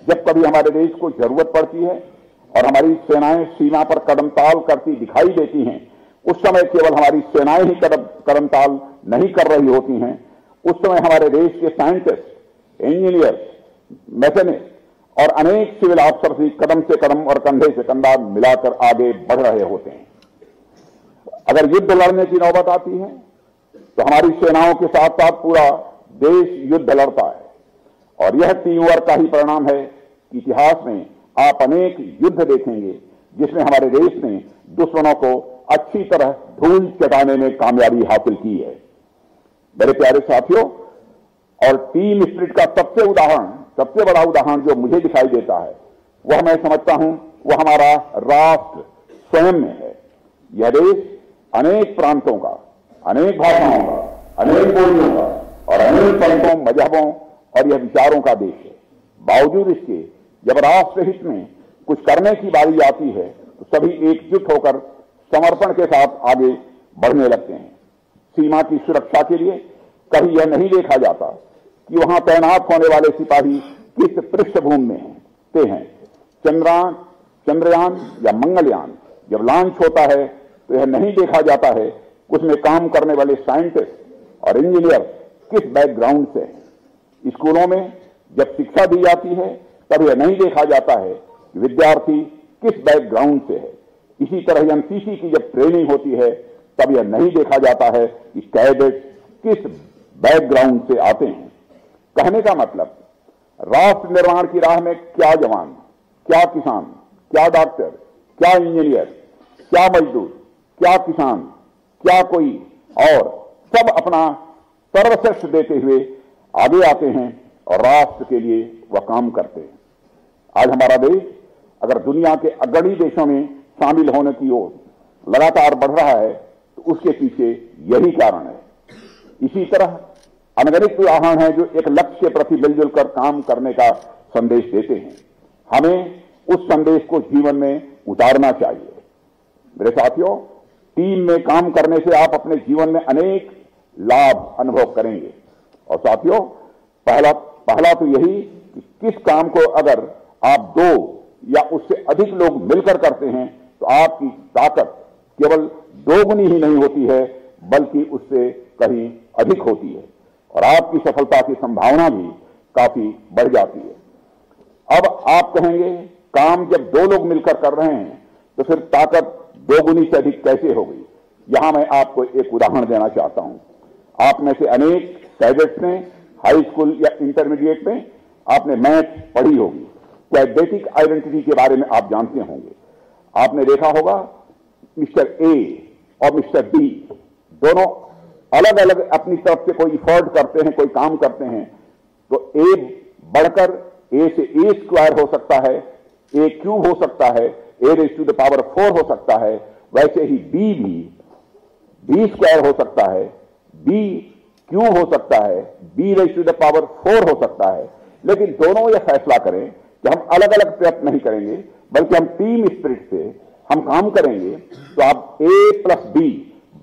जब कभी हमारे देश को जरूरत पड़ती है और हमारी सेनाएं सीमा पर कदमताल करती दिखाई देती हैं, उस समय केवल हमारी सेनाएं ही कदमताल नहीं कर रही होती हैं, उस समय हमारे देश के साइंटिस्ट, इंजीनियर्स, मैकेनिस्ट और अनेक सिविल अफसर भी कदम से कदम और कंधे से कंधा मिलाकर आगे बढ़ रहे होते हैं। अगर युद्ध लड़ने की नौबत आती है तो हमारी सेनाओं के साथ साथ पूरा देश युद्ध लड़ता है, और यह टीम वर्क का ही परिणाम है कि इतिहास में आप अनेक युद्ध देखेंगे जिसमें हमारे देश ने दुश्मनों को अच्छी तरह धूल चटाने में कामयाबी हासिल की है। मेरे प्यारे साथियों, और टीम स्पिरिट का सबसे बड़ा उदाहरण जो मुझे दिखाई देता है, वह मैं समझता हूं वह हमारा राष्ट्र स्वयं में है। यह देश अनेक प्रांतों का, अनेक भाषाओं का, अनेक बोलियों का और अनेक पंथों, मजहबों और यह विचारों का देश है। बावजूद इसके जब राष्ट्र हित में कुछ करने की बारी आती है तो सभी एकजुट होकर समर्पण के साथ आगे बढ़ने लगते हैं। सीमा की सुरक्षा के लिए कभी यह नहीं देखा जाता कि वहां तैनात होने वाले सिपाही किस पृष्ठभूमि में हैं। चंद्रयान या मंगलयान जब लॉन्च होता है तो यह नहीं देखा जाता है उसमें काम करने वाले साइंटिस्ट और इंजीनियर किस बैकग्राउंड से हैं। स्कूलों में जब शिक्षा दी जाती है तब यह नहीं देखा जाता है कि विद्यार्थी किस बैकग्राउंड से है। इसी तरह एनसीसी की जब ट्रेनिंग होती है तब यह नहीं देखा जाता है कि कैडेट किस बैकग्राउंड से आते हैं। कहने का मतलब, राष्ट्र निर्माण की राह में क्या जवान, क्या किसान, क्या डॉक्टर, क्या इंजीनियर, क्या मजदूर, क्या किसान, क्या कोई और, सब अपना सर्वश्रेष्ठ देते हुए आगे आते हैं और राष्ट्र के लिए वह काम करते हैं। आज हमारा देश अगर दुनिया के अग्रणी देशों में शामिल होने की ओर लगातार बढ़ रहा है तो उसके पीछे यही कारण है। इसी तरह अनगिनत उदाहरण हैं जो एक लक्ष्य के प्रति मिलजुल कर काम करने का संदेश देते हैं। हमें उस संदेश को जीवन में उतारना चाहिए। मेरे साथियों, टीम में काम करने से आप अपने जीवन में अनेक लाभ अनुभव करेंगे। और साथियों, पहला तो यही कि किस काम को अगर आप दो या उससे अधिक लोग मिलकर करते हैं तो आपकी ताकत केवल दोगुनी ही नहीं होती है बल्कि उससे कहीं अधिक होती है और आपकी सफलता की संभावना भी काफी बढ़ जाती है। अब आप कहेंगे, काम जब दो लोग मिलकर कर रहे हैं तो फिर ताकत दोगुनी से अधिक कैसे हो गई? यहां मैं आपको एक उदाहरण देना चाहता हूं। आप में से अनेक कैडेट्स ने हाई स्कूल या इंटरमीडिएट में आपने मैथ पढ़ी होगी, क्वाड्रेटिक आइडेंटिटी के बारे में आप जानते होंगे। आपने देखा होगा मिस्टर ए और मिस्टर बी दोनों अलग अलग अपनी तरफ से कोई इफर्ट करते हैं, कोई काम करते हैं, तो ए बढ़कर ए से ए स्क्वायर हो सकता है, ए क्यूब हो सकता है, A raise to the power 4 हो सकता है। वैसे ही बी भी बी स्क्वायर हो सकता है, बी क्यूब हो सकता है, B raise to the power 4 हो सकता है। लेकिन दोनों यह फैसला करें कि हम अलग अलग प्रयत्न नहीं करेंगे, बल्कि हम टीम स्पिरिट से हम काम करेंगे। तो आप ए प्लस बी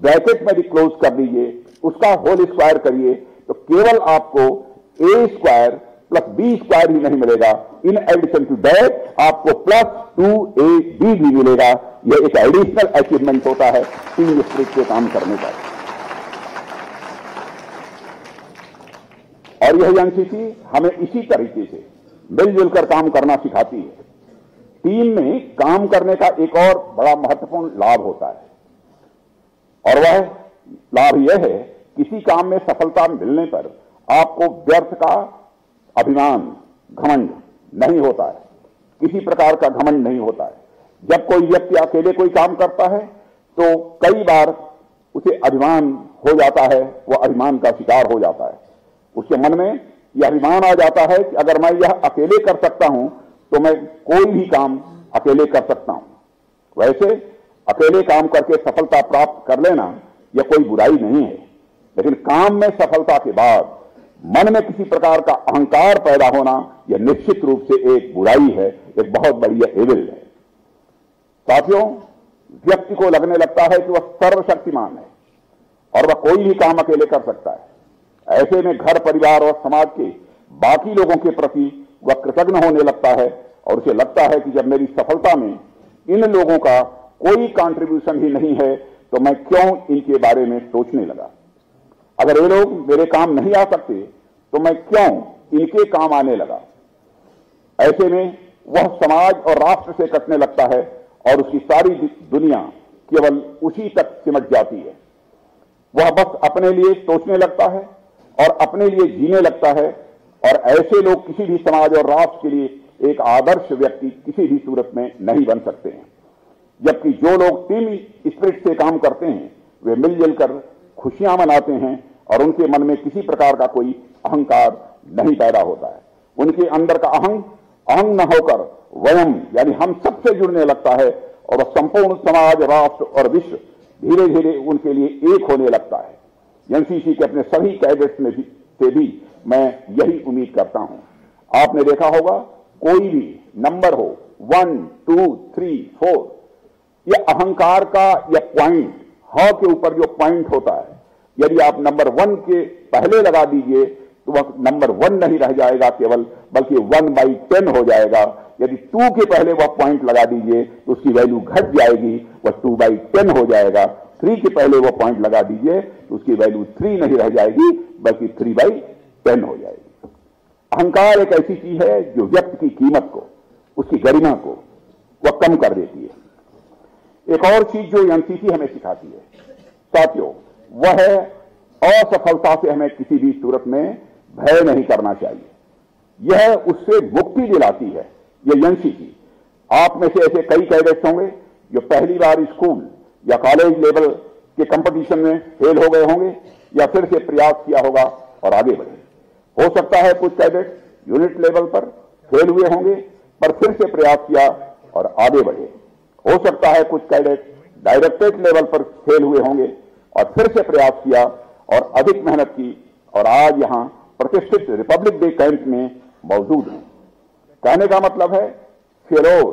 ब्रैकेट में भी क्लोज कर दीजिए, उसका होल स्क्वायर करिए, तो केवल आपको ए स्क्वायर प्लस बी स्क्वायर ही नहीं मिलेगा, इन एडिशन टू दैट आपको प्लस 2ab भी मिलेगा। यह एक एडिशनल अचीवमेंट होता है टीम स्पिरिट से काम करने का। और यह एनसीसी हमें इसी तरीके से मिलजुल कर काम करना सिखाती है। टीम में काम करने का एक और बड़ा महत्वपूर्ण लाभ होता है, और वह लाभ यह है किसी काम में सफलता मिलने पर आपको व्यर्थ का अभिमान, घमंड नहीं होता है, किसी प्रकार का घमंड नहीं होता है। जब कोई व्यक्ति अकेले कोई काम करता है तो कई बार उसे अभिमान हो जाता है, वह अभिमान का शिकार हो जाता है। उसके मन में यह अभिमान आ जाता है कि अगर मैं यह अकेले कर सकता हूं तो मैं कोई भी काम अकेले कर सकता हूं। वैसे अकेले काम करके सफलता प्राप्त कर लेना यह कोई बुराई नहीं है, लेकिन काम में सफलता के बाद मन में किसी प्रकार का अहंकार पैदा होना यह निश्चित रूप से एक बुराई है, एक बहुत बड़ी एविल है। साथियों, व्यक्ति को लगने लगता है कि वह सर्वशक्तिमान है और वह कोई भी काम अकेले कर सकता है। ऐसे में घर परिवार और समाज के बाकी लोगों के प्रति वह कृतज्ञ होने लगता है और उसे लगता है कि जब मेरी सफलता में इन लोगों का कोई कंट्रीब्यूशन ही नहीं है तो मैं क्यों इनके बारे में सोचने लगा। अगर ये लोग मेरे काम नहीं आ सकते तो मैं क्यों इनके काम आने लगा। ऐसे में वह समाज और राष्ट्र से कटने लगता है और उसकी सारी दुनिया केवल उसी तक सिमट जाती है। वह बस अपने लिए सोचने लगता है और अपने लिए जीने लगता है, और ऐसे लोग किसी भी समाज और राष्ट्र के लिए एक आदर्श व्यक्ति किसी भी सूरत में नहीं बन सकते हैं। जबकि जो लोग टीम स्पिरिट से काम करते हैं वे मिलजुल कर खुशियां मनाते हैं और उनके मन में किसी प्रकार का कोई अहंकार नहीं पैदा होता है। उनके अंदर का अहंग न होकर वयम यानी हम सबसे जुड़ने लगता है और वह संपूर्ण समाज, राष्ट्र और विश्व धीरे धीरे उनके लिए एक होने लगता है। एनसीसी के अपने सभी कैडेट्स में से भी मैं यही उम्मीद करता हूं। आपने देखा होगा कोई भी नंबर हो 1, 2, 3, 4, यह अहंकार का यह पॉइंट ह के ऊपर जो पॉइंट होता है, यदि आप नंबर 1 के पहले लगा दीजिए तो वह नंबर 1 नहीं रह जाएगा केवल, बल्कि 1/10 हो जाएगा। यदि 2 के पहले वह पॉइंट लगा दीजिए तो उसकी वैल्यू घट जाएगी, वह 2/10 हो जाएगा। 3 के पहले वो पॉइंट लगा दीजिए तो उसकी वैल्यू 3 नहीं रह जाएगी, बल्कि 3/10 हो जाएगी। अहंकार एक ऐसी चीज है जो व्यक्ति की कीमत को, उसकी गरिमा को वह कम कर देती है। एक और चीज जो एनसीसी हमें सिखाती है साथियों, वह है असफलता से हमें किसी भी सूरत में भय नहीं करना चाहिए। यह उससे मुक्ति दिलाती है। यह एनसीसी, आप में से ऐसे कई कैडेट्स होंगे जो पहली बार स्कूल या कॉलेज लेवल के कंपटीशन में फेल हो गए होंगे या फिर से प्रयास किया होगा और आगे बढ़े। हो सकता है कुछ कैडेट यूनिट लेवल पर फेल हुए होंगे पर फिर से प्रयास किया और आगे बढ़े। हो सकता है कुछ कैडेट डायरेक्टरेट लेवल पर फेल हुए होंगे और फिर से प्रयास किया और अधिक मेहनत की और आज यहां प्रतिष्ठित रिपब्लिक डे कैंप में मौजूद हैं। कहने का मतलब है फेलोर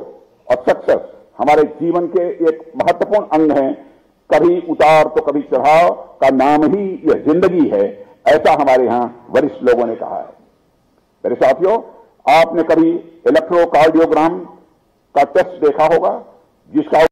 और सक्सेस हमारे जीवन के एक महत्वपूर्ण अंग हैं। कभी उतार तो कभी चढ़ाव का नाम ही यह जिंदगी है, ऐसा हमारे यहां वरिष्ठ लोगों ने कहा है। मेरे साथियों, आपने कभी इलेक्ट्रोकार्डियोग्राम का टेस्ट देखा होगा जिसका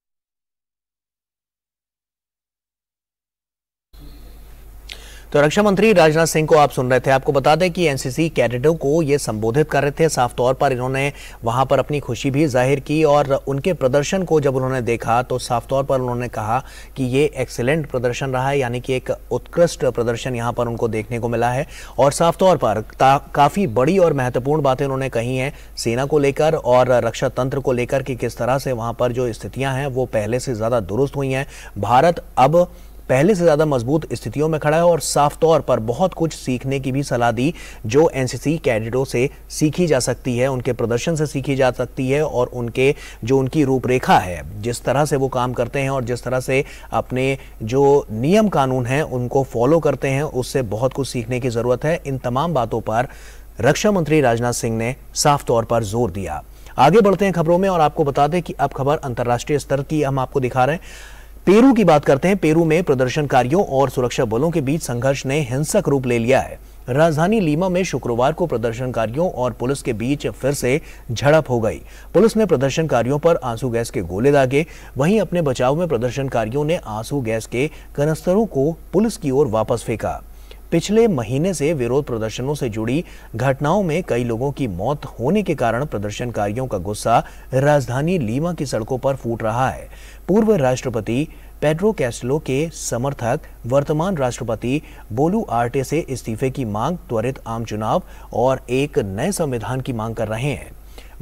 तो रक्षा मंत्री राजनाथ सिंह को आप सुन रहे थे। आपको बता दें कि एनसीसी कैडेटों को ये संबोधित कर रहे थे। साफ तौर पर इन्होंने वहां पर अपनी खुशी भी जाहिर की और उनके प्रदर्शन को जब उन्होंने देखा तो साफ तौर पर उन्होंने कहा कि ये एक्सीलेंट प्रदर्शन रहा है, यानी कि एक उत्कृष्ट प्रदर्शन यहां पर उनको देखने को मिला है। और साफ तौर पर काफी बड़ी और महत्वपूर्ण बातें उन्होंने कही हैं सेना को लेकर और रक्षा तंत्र को लेकर कि किस तरह से वहां पर जो स्थितियां हैं वो पहले से ज्यादा दुरुस्त हुई हैं। भारत अब पहले से ज्यादा मजबूत स्थितियों में खड़ा है और साफ तौर पर बहुत कुछ सीखने की भी सलाह दी जो एनसीसी कैडेटों से सीखी जा सकती है, उनके प्रदर्शन से सीखी जा सकती है और उनके जो उनकी रूपरेखा है, जिस तरह से वो काम करते हैं और जिस तरह से अपने जो नियम कानून हैं उनको फॉलो करते हैं, उससे बहुत कुछ सीखने की जरूरत है। इन तमाम बातों पर रक्षा मंत्री राजनाथ सिंह ने साफ तौर पर जोर दिया। आगे बढ़ते हैं खबरों में और आपको बता दें कि अब खबर अंतर्राष्ट्रीय स्तर की हम आपको दिखा रहे हैं। पेरू की बात करते हैं। पेरू में प्रदर्शनकारियों और सुरक्षा बलों के बीच संघर्ष ने हिंसक रूप ले लिया है। राजधानी लीमा में शुक्रवार को प्रदर्शनकारियों और पुलिस के बीच फिर से झड़प हो गई। पुलिस ने प्रदर्शनकारियों पर आंसू गैस के गोले दागे, वहीं अपने बचाव में प्रदर्शनकारियों ने आंसू गैस के कनस्तरों को पुलिस की ओर वापस फेंका। पिछले महीने से विरोध प्रदर्शनों से जुड़ी घटनाओं में कई लोगों की मौत होने के कारण प्रदर्शनकारियों का गुस्सा राजधानी लीमा की सड़कों पर फूट रहा है। पूर्व राष्ट्रपति पेड्रो कैस्टेलो के समर्थक वर्तमान राष्ट्रपति बोलू आर्टे से इस्तीफे की मांग, त्वरित आम चुनाव और एक नए संविधान की मांग कर रहे हैं।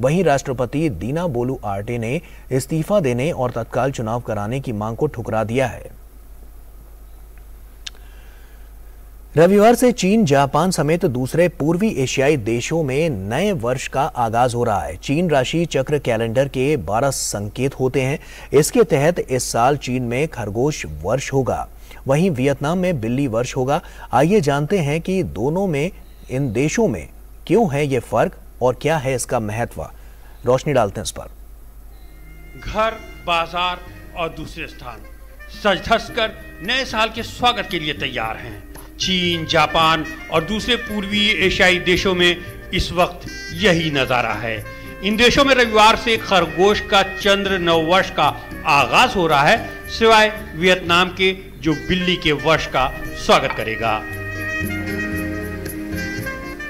वहीं राष्ट्रपति दीना बोलू आर्टे ने इस्तीफा देने और तत्काल चुनाव कराने की मांग को ठुकरा दिया है। रविवार से चीन, जापान समेत दूसरे पूर्वी एशियाई देशों में नए वर्ष का आगाज हो रहा है। चीन राशि चक्र कैलेंडर के 12 संकेत होते हैं। इसके तहत इस साल चीन में खरगोश वर्ष होगा, वहीं वियतनाम में बिल्ली वर्ष होगा। आइए जानते हैं कि दोनों में, इन देशों में क्यों है ये फर्क और क्या है इसका महत्व। रोशनी डालते हैं इस पर। घर, बाजार और दूसरे स्थान सज धज कर नए साल के स्वागत के लिए तैयार हैं। चीन, जापान और दूसरे पूर्वी एशियाई देशों में इस वक्त यही नजारा है। इन देशों में रविवार से खरगोश का चंद्र नववर्ष का आगाज हो रहा है, सिवाय वियतनाम के जो बिल्ली के वर्ष का स्वागत करेगा।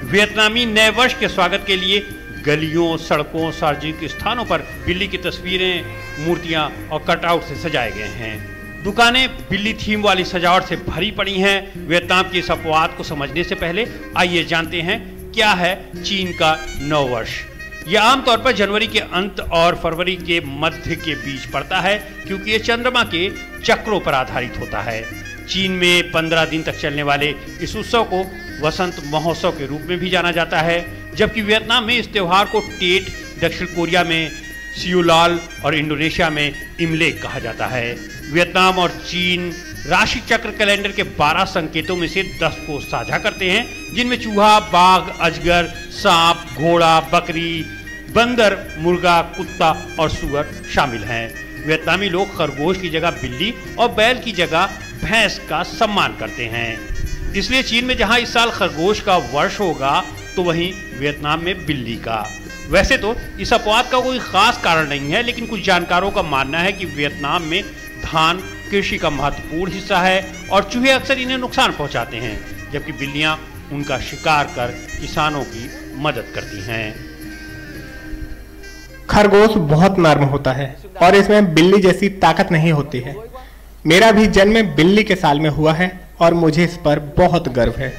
वियतनामी नए वर्ष के स्वागत के लिए गलियों, सड़कों, सार्वजनिक स्थानों पर बिल्ली की तस्वीरें, मूर्तियां और कटआउट से सजाए गए हैं। दुकानें बिल्ली थीम वाली सजावट से भरी पड़ी हैं। वियतनाम के इस अपवाद को समझने से पहले आइए जानते हैं क्या है चीन का नववर्ष। यह आमतौर पर जनवरी के अंत और फरवरी के मध्य के बीच पड़ता है, क्योंकि यह चंद्रमा के चक्रों पर आधारित होता है। चीन में 15 दिन तक चलने वाले इस उत्सव को वसंत महोत्सव के रूप में भी जाना जाता है, जबकि वियतनाम में इस त्योहार को टेट, दक्षिण कोरिया में सियुलाल और इंडोनेशिया में इमलेक कहा जाता है। वियतनाम और चीन राशि चक्र कैलेंडर के 12 संकेतों में से 10 को साझा करते हैं, जिनमें चूहा, बाघ, अजगर, सांप, घोड़ा, बकरी, बंदर, मुर्गा, कुत्ता और सुअर शामिल हैं। वियतनामी लोग खरगोश की जगह बिल्ली और बैल की जगह भैंस का सम्मान करते हैं। इसलिए चीन में जहां इस साल खरगोश का वर्ष होगा तो वहीं वियतनाम में बिल्ली का। वैसे तो इस अपवाद का कोई खास कारण नहीं है, लेकिन कुछ जानकारों का मानना है कि वियतनाम में धान कृषि का महत्वपूर्ण हिस्सा है और चूहे अक्सर इन्हें नुकसान पहुंचाते हैं, जबकि बिल्लियां उनका शिकार कर किसानों की मदद करती हैं। खरगोश बहुत नर्म होता है और इसमें बिल्ली जैसी ताकत नहीं होती है। मेरा भी जन्म बिल्ली के साल में हुआ है और मुझे इस पर बहुत गर्व है।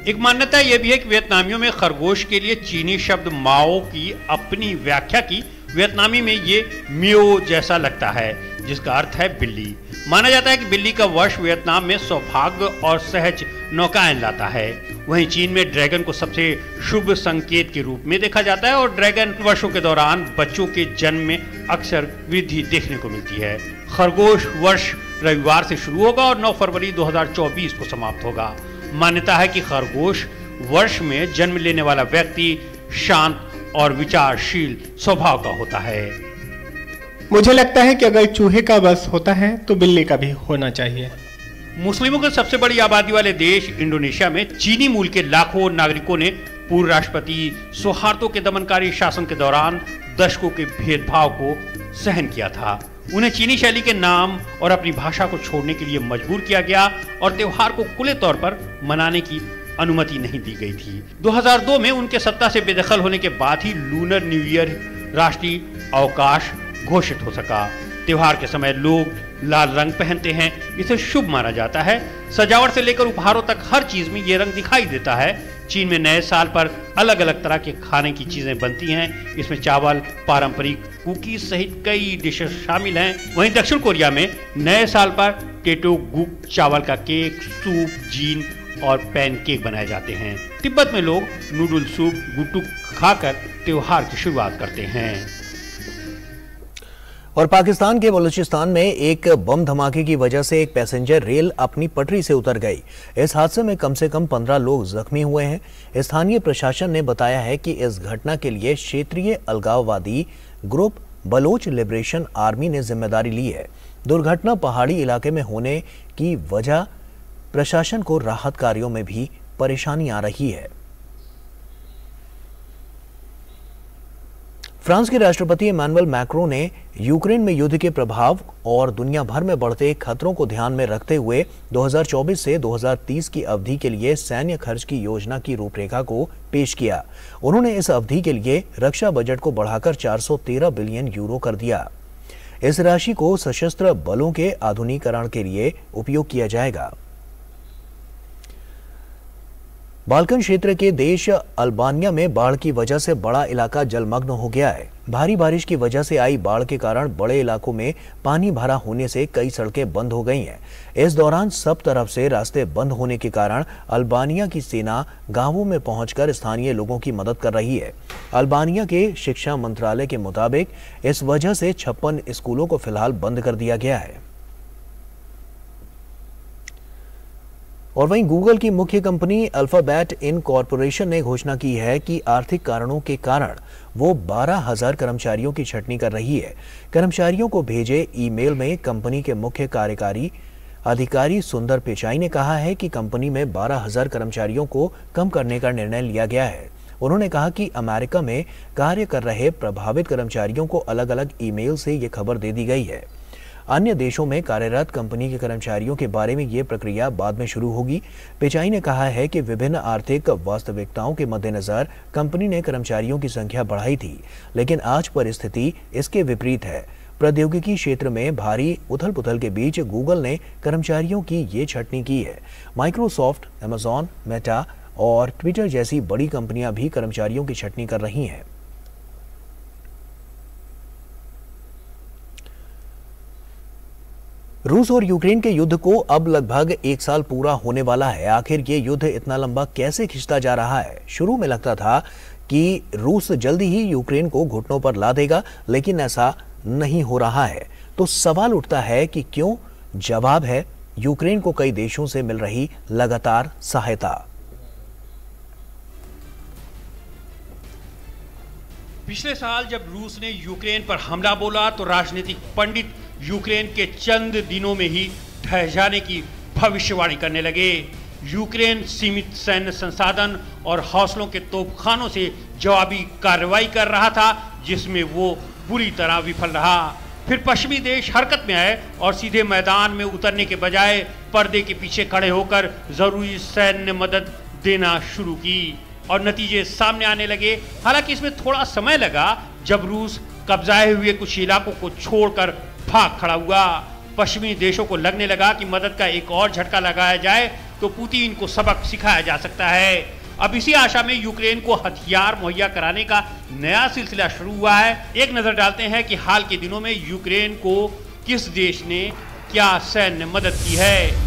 एक मान्यता यह भी है कि वियतनामियों में खरगोश के लिए चीनी शब्द माओ की अपनी व्याख्या की। वियतनामी में ये मियो जैसा लगता है, जिसका अर्थ है बिल्ली। माना जाता है कि बिल्ली का वर्ष वियतनाम में सौभाग्य और सहज नौकायन लाता है। वहीं चीन में ड्रैगन को सबसे शुभ संकेत के रूप में देखा जाता है और ड्रैगन वर्षों के दौरान बच्चों के जन्म में अक्सर वृद्धि देखने को मिलती है। खरगोश वर्ष रविवार से शुरू होगा और 9 फरवरी 2024 को समाप्त होगा। मान्यता है कि खरगोश वर्ष में जन्म लेने वाला व्यक्ति शांत और विचारशील स्वभाव का होता है। मुझे लगता है कि अगर चूहे का बस होता है तो बिल्ली का भी होना चाहिए। मुस्लिमों के सबसे बड़ी आबादी वाले देश इंडोनेशिया में चीनी मूल के लाखों नागरिकों ने पूर्व राष्ट्रपति सुहार्तो के दमनकारी शासन के दौरान दशकों के भेदभाव को सहन किया था। उन्हें चीनी शैली के नाम और अपनी भाषा को छोड़ने के लिए मजबूर किया गया और त्योहार को खुले तौर पर मनाने की अनुमति नहीं दी गई थी। 2002 में उनके सत्ता से बेदखल होने के बाद ही लूनर न्यू ईयर राष्ट्रीय अवकाश घोषित हो सका। त्योहार के समय लोग लाल रंग पहनते हैं, इसे शुभ माना जाता है। सजावट से लेकर उपहारों तक हर चीज में ये रंग दिखाई देता है। चीन में नए साल पर अलग अलग तरह के खाने की चीजें बनती हैं। इसमें चावल, पारंपरिक कुकीज सहित कई डिशेस शामिल हैं। वहीं दक्षिण कोरिया में नए साल पर टेटोगुक चावल का केक, सूप, जीन और पैनकेक बनाए जाते हैं। तिब्बत में लोग नूडल सूप, गुटुक खाकर त्योहार की शुरुआत करते हैं। और पाकिस्तान के बलूचिस्तान में एक बम धमाके की वजह से एक पैसेंजर रेल अपनी पटरी से उतर गई। इस हादसे में कम से कम 15 लोग जख्मी हुए हैं। स्थानीय प्रशासन ने बताया है कि इस घटना के लिए क्षेत्रीय अलगाववादी ग्रुप बलोच लिबरेशन आर्मी ने जिम्मेदारी ली है। दुर्घटना पहाड़ी इलाके में होने की वजह प्रशासन को राहत कार्यों में भी परेशानी आ रही है। फ्रांस के राष्ट्रपति इमैनुअल मैक्रों ने यूक्रेन में युद्ध के प्रभाव और दुनिया भर में बढ़ते खतरों को ध्यान में रखते हुए 2024 से 2030 की अवधि के लिए सैन्य खर्च की योजना की रूपरेखा को पेश किया। उन्होंने इस अवधि के लिए रक्षा बजट को बढ़ाकर 413 बिलियन यूरो कर दिया। इस राशि को सशस्त्र बलों के आधुनिकीकरण के लिए उपयोग किया जाएगा। बाल्कन क्षेत्र के देश अल्बानिया में बाढ़ की वजह से बड़ा इलाका जलमग्न हो गया है। भारी बारिश की वजह से आई बाढ़ के कारण बड़े इलाकों में पानी भरा होने से कई सड़कें बंद हो गई हैं। इस दौरान सब तरफ से रास्ते बंद होने के कारण अल्बानिया की सेना गांवों में पहुंचकर स्थानीय लोगों की मदद कर रही है। अल्बानिया के शिक्षा मंत्रालय के मुताबिक इस वजह से 56 स्कूलों को फिलहाल बंद कर दिया गया है। और वहीं गूगल की मुख्य कंपनी अल्फाबेट इनकॉर्पोरेशन ने घोषणा की है कि आर्थिक कारणों के कारण वो 12,000 कर्मचारियों की छंटनी कर रही है। कर्मचारियों को भेजे ईमेल में कंपनी के मुख्य कार्यकारी अधिकारी सुंदर पिचाई ने कहा है कि कंपनी में 12,000 कर्मचारियों को कम करने का निर्णय लिया गया है। उन्होंने कहा कि अमेरिका में कार्य कर रहे प्रभावित कर्मचारियों को अलग अलग ईमेल से ये खबर दे दी गई है। अन्य देशों में कार्यरत कंपनी के कर्मचारियों के बारे में ये प्रक्रिया बाद में शुरू होगी। पिचाई ने कहा है कि विभिन्न आर्थिक वास्तविकताओं के मद्देनजर कंपनी ने कर्मचारियों की संख्या बढ़ाई थी, लेकिन आज परिस्थिति इसके विपरीत है। प्रौद्योगिकी क्षेत्र में भारी उथल पुथल के बीच गूगल ने कर्मचारियों की ये छंटनी की है। माइक्रोसॉफ्ट, अमेजॉन, मेटा और ट्विटर जैसी बड़ी कंपनियां भी कर्मचारियों की छंटनी कर रही हैं। रूस और यूक्रेन के युद्ध को अब लगभग 1 साल पूरा होने वाला है। आखिर ये युद्ध इतना लंबा कैसे खिंचता जा रहा है? शुरू में लगता था कि रूस जल्दी ही यूक्रेन को घुटनों पर ला देगा, लेकिन ऐसा नहीं हो रहा है। तो सवाल उठता है कि क्यों? जवाब है यूक्रेन को कई देशों से मिल रही लगातार सहायता। पिछले साल जब रूस ने यूक्रेन पर हमला बोला तो राजनीतिक पंडित यूक्रेन के चंद दिनों में ही ढह जाने की भविष्यवाणी करने लगे। यूक्रेन सीमित सैन्य संसाधन और हौसलों के तोपखानों से जवाबी कार्रवाई कर रहा था, जिसमें वो बुरी तरह विफल रहा। फिर पश्चिमी देश हरकत में आए और सीधे मैदान में उतरने के बजाय पर्दे के पीछे खड़े होकर जरूरी सैन्य मदद देना शुरू की और नतीजे सामने आने लगे। हालांकि इसमें थोड़ा समय लगा। जब रूस कब्जाए हुए कुछ इलाकों को छोड़कर भाग खड़ा हुआ, पश्चिमी देशों को लगने लगा कि मदद का एक और झटका लगाया जाए तो पुतिन को सबक सिखाया जा सकता है। अब इसी आशा में यूक्रेन को हथियार मुहैया कराने का नया सिलसिला शुरू हुआ है। एक नजर डालते हैं कि हाल के दिनों में यूक्रेन को किस देश ने क्या सैन्य मदद की है।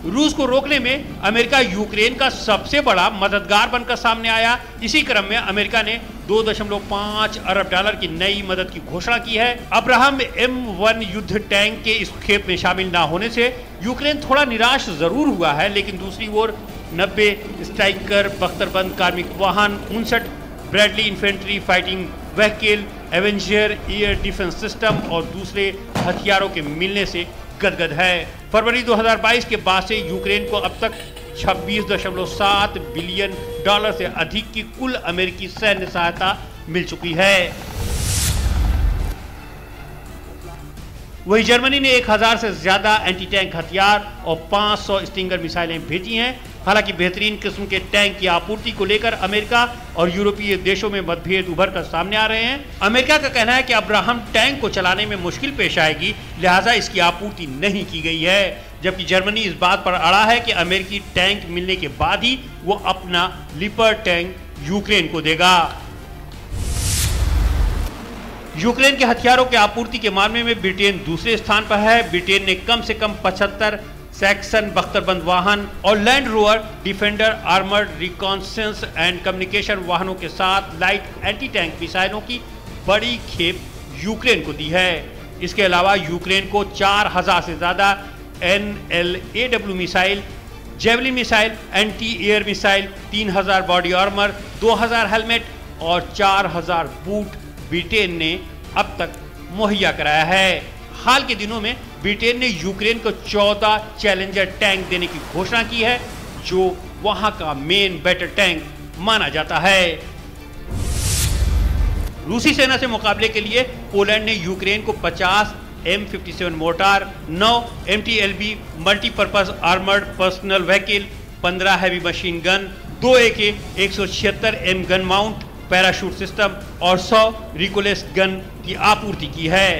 रूस को रोकने में अमेरिका यूक्रेन का सबसे बड़ा मददगार बनकर सामने आया। इसी क्रम में अमेरिका ने $2.5 अरब की नई मदद की घोषणा की है। अब्राहम M1 युद्ध टैंक के इस खेप में शामिल न होने से यूक्रेन थोड़ा निराश जरूर हुआ है, लेकिन दूसरी ओर 90 स्ट्राइकर बख्तरबंद कार्मिक वाहन, 59 Bradley infantry fighting vehicle, Avenger air defence system और दूसरे हथियारों के मिलने से गदगद है। फरवरी 2022 के बाद से यूक्रेन को अब तक $26.7 बिलियन से अधिक की कुल अमेरिकी सैन्य सहायता मिल चुकी है। वहीं जर्मनी ने 1000 से ज्यादा एंटी टैंक हथियार और 500 स्टिंगर मिसाइलें भेजी हैं। हालांकि बेहतरीन किस्म के टैंक की आपूर्ति को लेकर अमेरिका और यूरोपीय देशों में मतभेद उभर कर सामने आ रहे हैं। अमेरिका का कहना है कि अब्राहम टैंक को चलाने में मुश्किल पेश आएगी, लिहाजा इसकी आपूर्ति नहीं की गई है, जबकि जर्मनी इस बात पर अड़ा है कि अमेरिकी टैंक मिलने के बाद ही वो अपना लीपर्ड टैंक यूक्रेन को देगा। यूक्रेन के हथियारों की आपूर्ति के मामले में ब्रिटेन दूसरे स्थान पर है। ब्रिटेन ने कम से कम 75 सैक्सन बख्तरबंद वाहन और land rover defender armoured reconnaissance and communication वाहनों के साथ लाइट एंटी टैंक मिसाइलों की बड़ी खेप यूक्रेन को दी है। इसके अलावा यूक्रेन को 4000 से ज्यादा NLAW missile, javelin missile, anti air missile, 3000 body armour, 2000 helmet और 4000 बूट ब्रिटेन ने अब तक मुहैया कराया है। हाल के दिनों में ब्रिटेन ने यूक्रेन को 14 चैलेंजर टैंक देने की घोषणा की है, जो वहां का मेन बैटल टैंक माना जाता है। रूसी सेना से मुकाबले के लिए पोलैंड ने यूक्रेन को 50 M57 mortar, 9 MTLB multipurpose armoured personal vehicle, 15 heavy machine gun, 2 AK 176M gun mount parachute system और 100 रिकोलेस गन की आपूर्ति की है।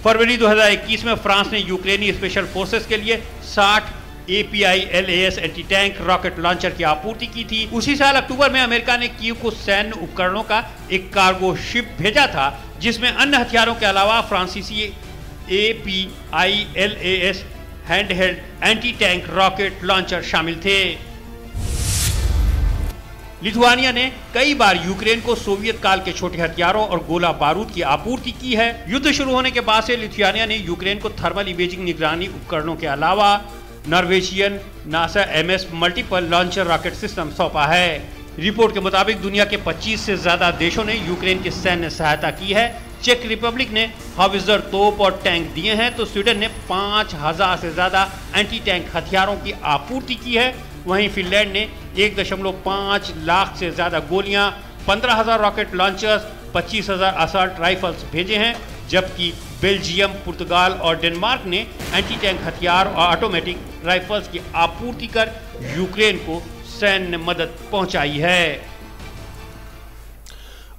फरवरी 2021 में फ्रांस ने यूक्रेनी स्पेशल फोर्सेस के लिए 60 API-LAS anti tank rocket launcher की आपूर्ति की थी। उसी साल अक्टूबर में अमेरिका ने कीव को सैन्य उपकरणों का एक कार्गो शिप भेजा था, जिसमें अन्य हथियारों के अलावा फ्रांसीसी API-LAS handheld anti tank rocket launcher शामिल थे। लिथुआनिया ने कई बार यूक्रेन को सोवियत काल के छोटे हथियारों और गोला बारूद की आपूर्ति की है। युद्ध शुरू होने के बाद से लिथुआनिया ने यूक्रेन को थर्मल इमेजिंग निगरानी उपकरणों के अलावा Norwegian NASA MS multiple launcher rocket system सौंपा है। रिपोर्ट के मुताबिक दुनिया के 25 से ज्यादा देशों ने यूक्रेन की सैन्य सहायता की है। चेक रिपब्लिक ने हाविजर तोप और टैंक दिए हैं, तो स्वीडन ने 5000 से ज्यादा एंटी टैंक हथियारों की आपूर्ति की है। वहीं फिनलैंड ने 1.5 लाख से ज्यादा गोलियां, 15,000 रॉकेट लॉन्चर्स, 25,000 असॉल्ट राइफल्स भेजे हैं, जबकि बेल्जियम, पुर्तगाल और डेनमार्क ने एंटी टैंक हथियार और ऑटोमेटिक राइफल्स की आपूर्ति कर यूक्रेन को सैन्य मदद पहुंचाई है।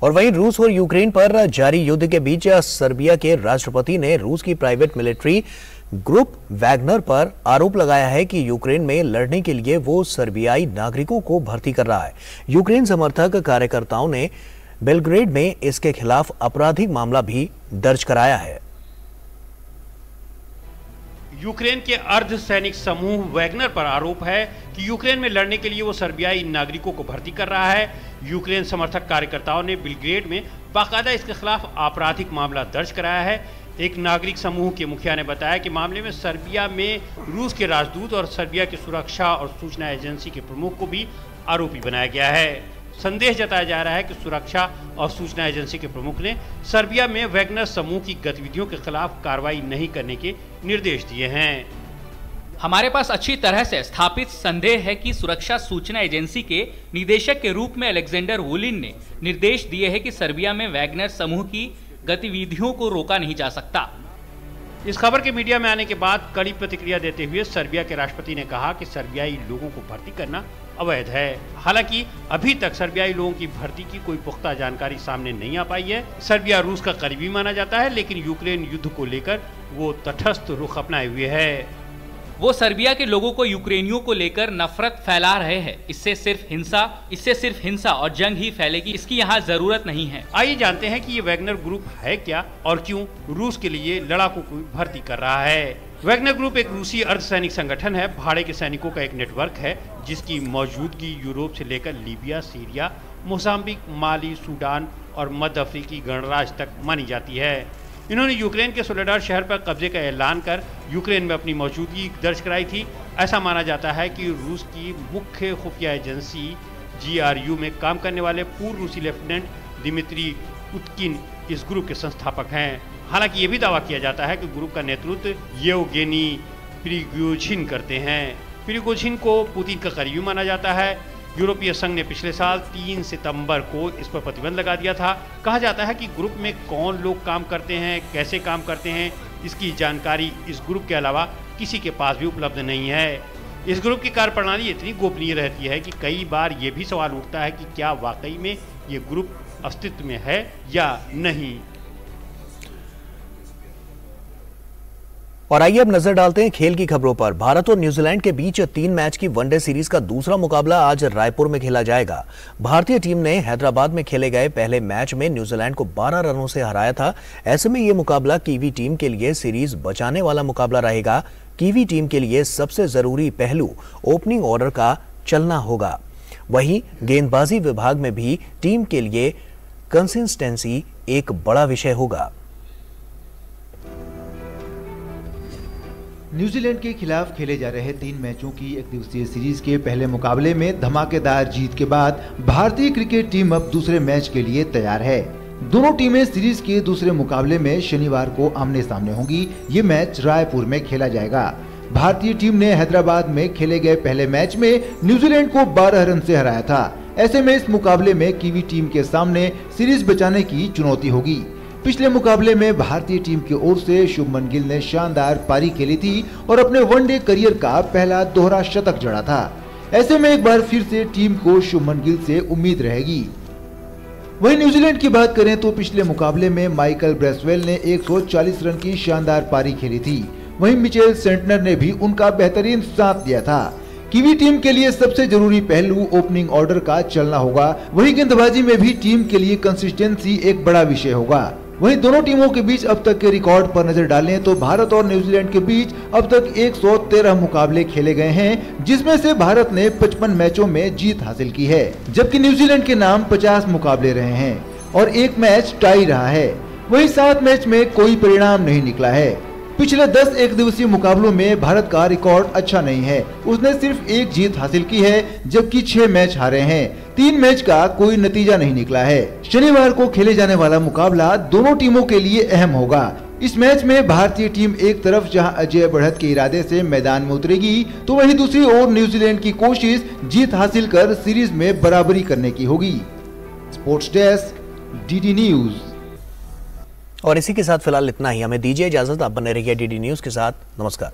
और वहीं रूस और यूक्रेन पर जारी युद्ध के बीच सर्बिया के राष्ट्रपति ने रूस की प्राइवेट मिलिट्री ग्रुप वैगनर पर आरोप लगाया है कि यूक्रेन में लड़ने के लिए वो सर्बियाई नागरिकों को भर्ती कर रहा है। यूक्रेन समर्थक कार्यकर्ताओं ने बेलग्रेड में इसके खिलाफ आपराधिक मामला भी दर्ज कराया है। यूक्रेन के अर्ध सैनिक समूह वैगनर पर आरोप है कि यूक्रेन में लड़ने के लिए वो सर्बियाई नागरिकों को भर्ती कर रहा है। यूक्रेन समर्थक कार्यकर्ताओं ने बेलग्रेड में बाकायदा इसके खिलाफ आपराधिक मामला दर्ज कराया है। एक नागरिक समूह के मुखिया ने बताया कि मामले में सर्बिया में रूस के राजदूत और सर्बिया की सुरक्षा और सूचना एजेंसी के प्रमुख को भी आरोपी बनाया गया है। संदेह जताया जा रहा है कि सुरक्षा और सूचना एजेंसी के प्रमुख ने सर्बिया में वैगनर समूह की गतिविधियों के खिलाफ कार्रवाई नहीं करने के निर्देश दिए हैं। हमारे पास अच्छी तरह से स्थापित संदेह है कि सुरक्षा सूचना एजेंसी के निदेशक के रूप में अलेक्जेंडर वुलिन ने निर्देश दिए हैं कि सर्बिया में वैगनर समूह की गतिविधियों को रोका नहीं जा सकता। इस खबर के मीडिया में आने के बाद कड़ी प्रतिक्रिया देते हुए सर्बिया के राष्ट्रपति ने कहा कि सर्बियाई लोगों को भर्ती करना अवैध है। हालांकि अभी तक सर्बियाई लोगों की भर्ती की कोई पुख्ता जानकारी सामने नहीं आ पाई है। सर्बिया रूस का करीबी माना जाता है, लेकिन यूक्रेन युद्ध को लेकर वो तटस्थ रुख अपनाए हुए है। वो सर्बिया के लोगों को यूक्रेनियों को लेकर नफरत फैला रहे हैं। इससे सिर्फ हिंसा और जंग ही फैलेगी, इसकी यहाँ जरूरत नहीं है। आइए जानते हैं कि ये वैगनर ग्रुप है क्या और क्यों रूस के लिए लड़ाकों को भर्ती कर रहा है। वैगनर ग्रुप एक रूसी अर्धसैनिक संगठन है। भाड़े के सैनिकों का एक नेटवर्क है जिसकी मौजूदगी यूरोप से लेकर लीबिया, सीरिया, मोजाम्बिक, माली, सूडान और मध्य अफ्रीकी गणराज्य तक मानी जाती है। इन्होंने यूक्रेन के सोलेडार शहर पर कब्जे का ऐलान कर यूक्रेन में अपनी मौजूदगी दर्ज कराई थी। ऐसा माना जाता है कि रूस की मुख्य खुफिया एजेंसी GRU में काम करने वाले पूर्व रूसी लेफ्टिनेंट दिमित्री उत्किन इस ग्रुप के संस्थापक हैं। हालांकि ये भी दावा किया जाता है कि ग्रुप का नेतृत्व येवगेनी प्रिगोजिन करते हैं। प्रिगोजिन को पुतिन का करीबी माना जाता है। यूरोपीय संघ ने पिछले साल 3 सितंबर को इस पर प्रतिबंध लगा दिया था। कहा जाता है कि ग्रुप में कौन लोग काम करते हैं, कैसे काम करते हैं, इसकी जानकारी इस ग्रुप के अलावा किसी के पास भी उपलब्ध नहीं है। इस ग्रुप की कार्यप्रणाली इतनी गोपनीय रहती है कि कई बार ये भी सवाल उठता है कि क्या वाकई में ये ग्रुप अस्तित्व में है या नहीं। और आइए अब नजर डालते हैं खेल की खबरों पर। भारत और न्यूजीलैंड के बीच 3 मैच की वनडे सीरीज का दूसरा मुकाबला आज रायपुर में खेला जाएगा। भारतीय टीम ने हैदराबाद में खेले गए पहले मैच में न्यूजीलैंड को 12 रनों से हराया था। ऐसे में यह मुकाबला कीवी टीम के लिए सीरीज बचाने वाला मुकाबला रहेगा। कीवी टीम के लिए सबसे जरूरी पहलू ओपनिंग ऑर्डर का चलना होगा। वहीं गेंदबाजी विभाग में भी टीम के लिए कंसिस्टेंसी एक बड़ा विषय होगा। न्यूजीलैंड के खिलाफ खेले जा रहे 3 मैचों की एक दिवसीय सीरीज के पहले मुकाबले में धमाकेदार जीत के बाद भारतीय क्रिकेट टीम अब दूसरे मैच के लिए तैयार है। दोनों टीमें सीरीज के दूसरे मुकाबले में शनिवार को आमने सामने होंगी। ये मैच रायपुर में खेला जाएगा। भारतीय टीम ने हैदराबाद में खेले गए पहले मैच में न्यूजीलैंड को 12 रन से हराया था। ऐसे में इस मुकाबले में कीवी टीम के सामने सीरीज बचाने की चुनौती होगी। पिछले मुकाबले में भारतीय टीम की ओर से शुभमन गिल ने शानदार पारी खेली थी और अपने वनडे करियर का पहला दोहरा शतक जड़ा था। ऐसे में एक बार फिर से टीम को शुभमन गिल से उम्मीद रहेगी। वहीं न्यूजीलैंड की बात करें तो पिछले मुकाबले में माइकल ब्रेसवेल ने 140 रन की शानदार पारी खेली थी। वहीं मिचेल सेंटनर ने भी उनका बेहतरीन साथ दिया था। कीवी टीम के लिए सबसे जरूरी पहलू ओपनिंग ऑर्डर का चलना होगा। वहीं गेंदबाजी में भी टीम के लिए कंसिस्टेंसी एक बड़ा विषय होगा। वहीं दोनों टीमों के बीच अब तक के रिकॉर्ड पर नजर डालें तो भारत और न्यूजीलैंड के बीच अब तक 113 मुकाबले खेले गए हैं, जिसमें से भारत ने 55 मैचों में जीत हासिल की है, जबकि न्यूजीलैंड के नाम 50 मुकाबले रहे हैं और 1 मैच टाई रहा है। वहीं 7 मैच में कोई परिणाम नहीं निकला है। पिछले 10 एक दिवसीय मुकाबलों में भारत का रिकॉर्ड अच्छा नहीं है। उसने सिर्फ 1 जीत हासिल की है, जबकि 6 मैच हारे हैं। 3 मैच का कोई नतीजा नहीं निकला है। शनिवार को खेले जाने वाला मुकाबला दोनों टीमों के लिए अहम होगा। इस मैच में भारतीय टीम एक तरफ जहां अजय बढ़त के इरादे से मैदान में उतरेगी, तो वहीं दूसरी ओर न्यूजीलैंड की कोशिश जीत हासिल कर सीरीज में बराबरी करने की होगी। Sports desk, DD news. और इसी के साथ फिलहाल इतना ही। हमें दीजिए इजाजत। आप बने रहिए डीडी न्यूज के साथ। नमस्कार।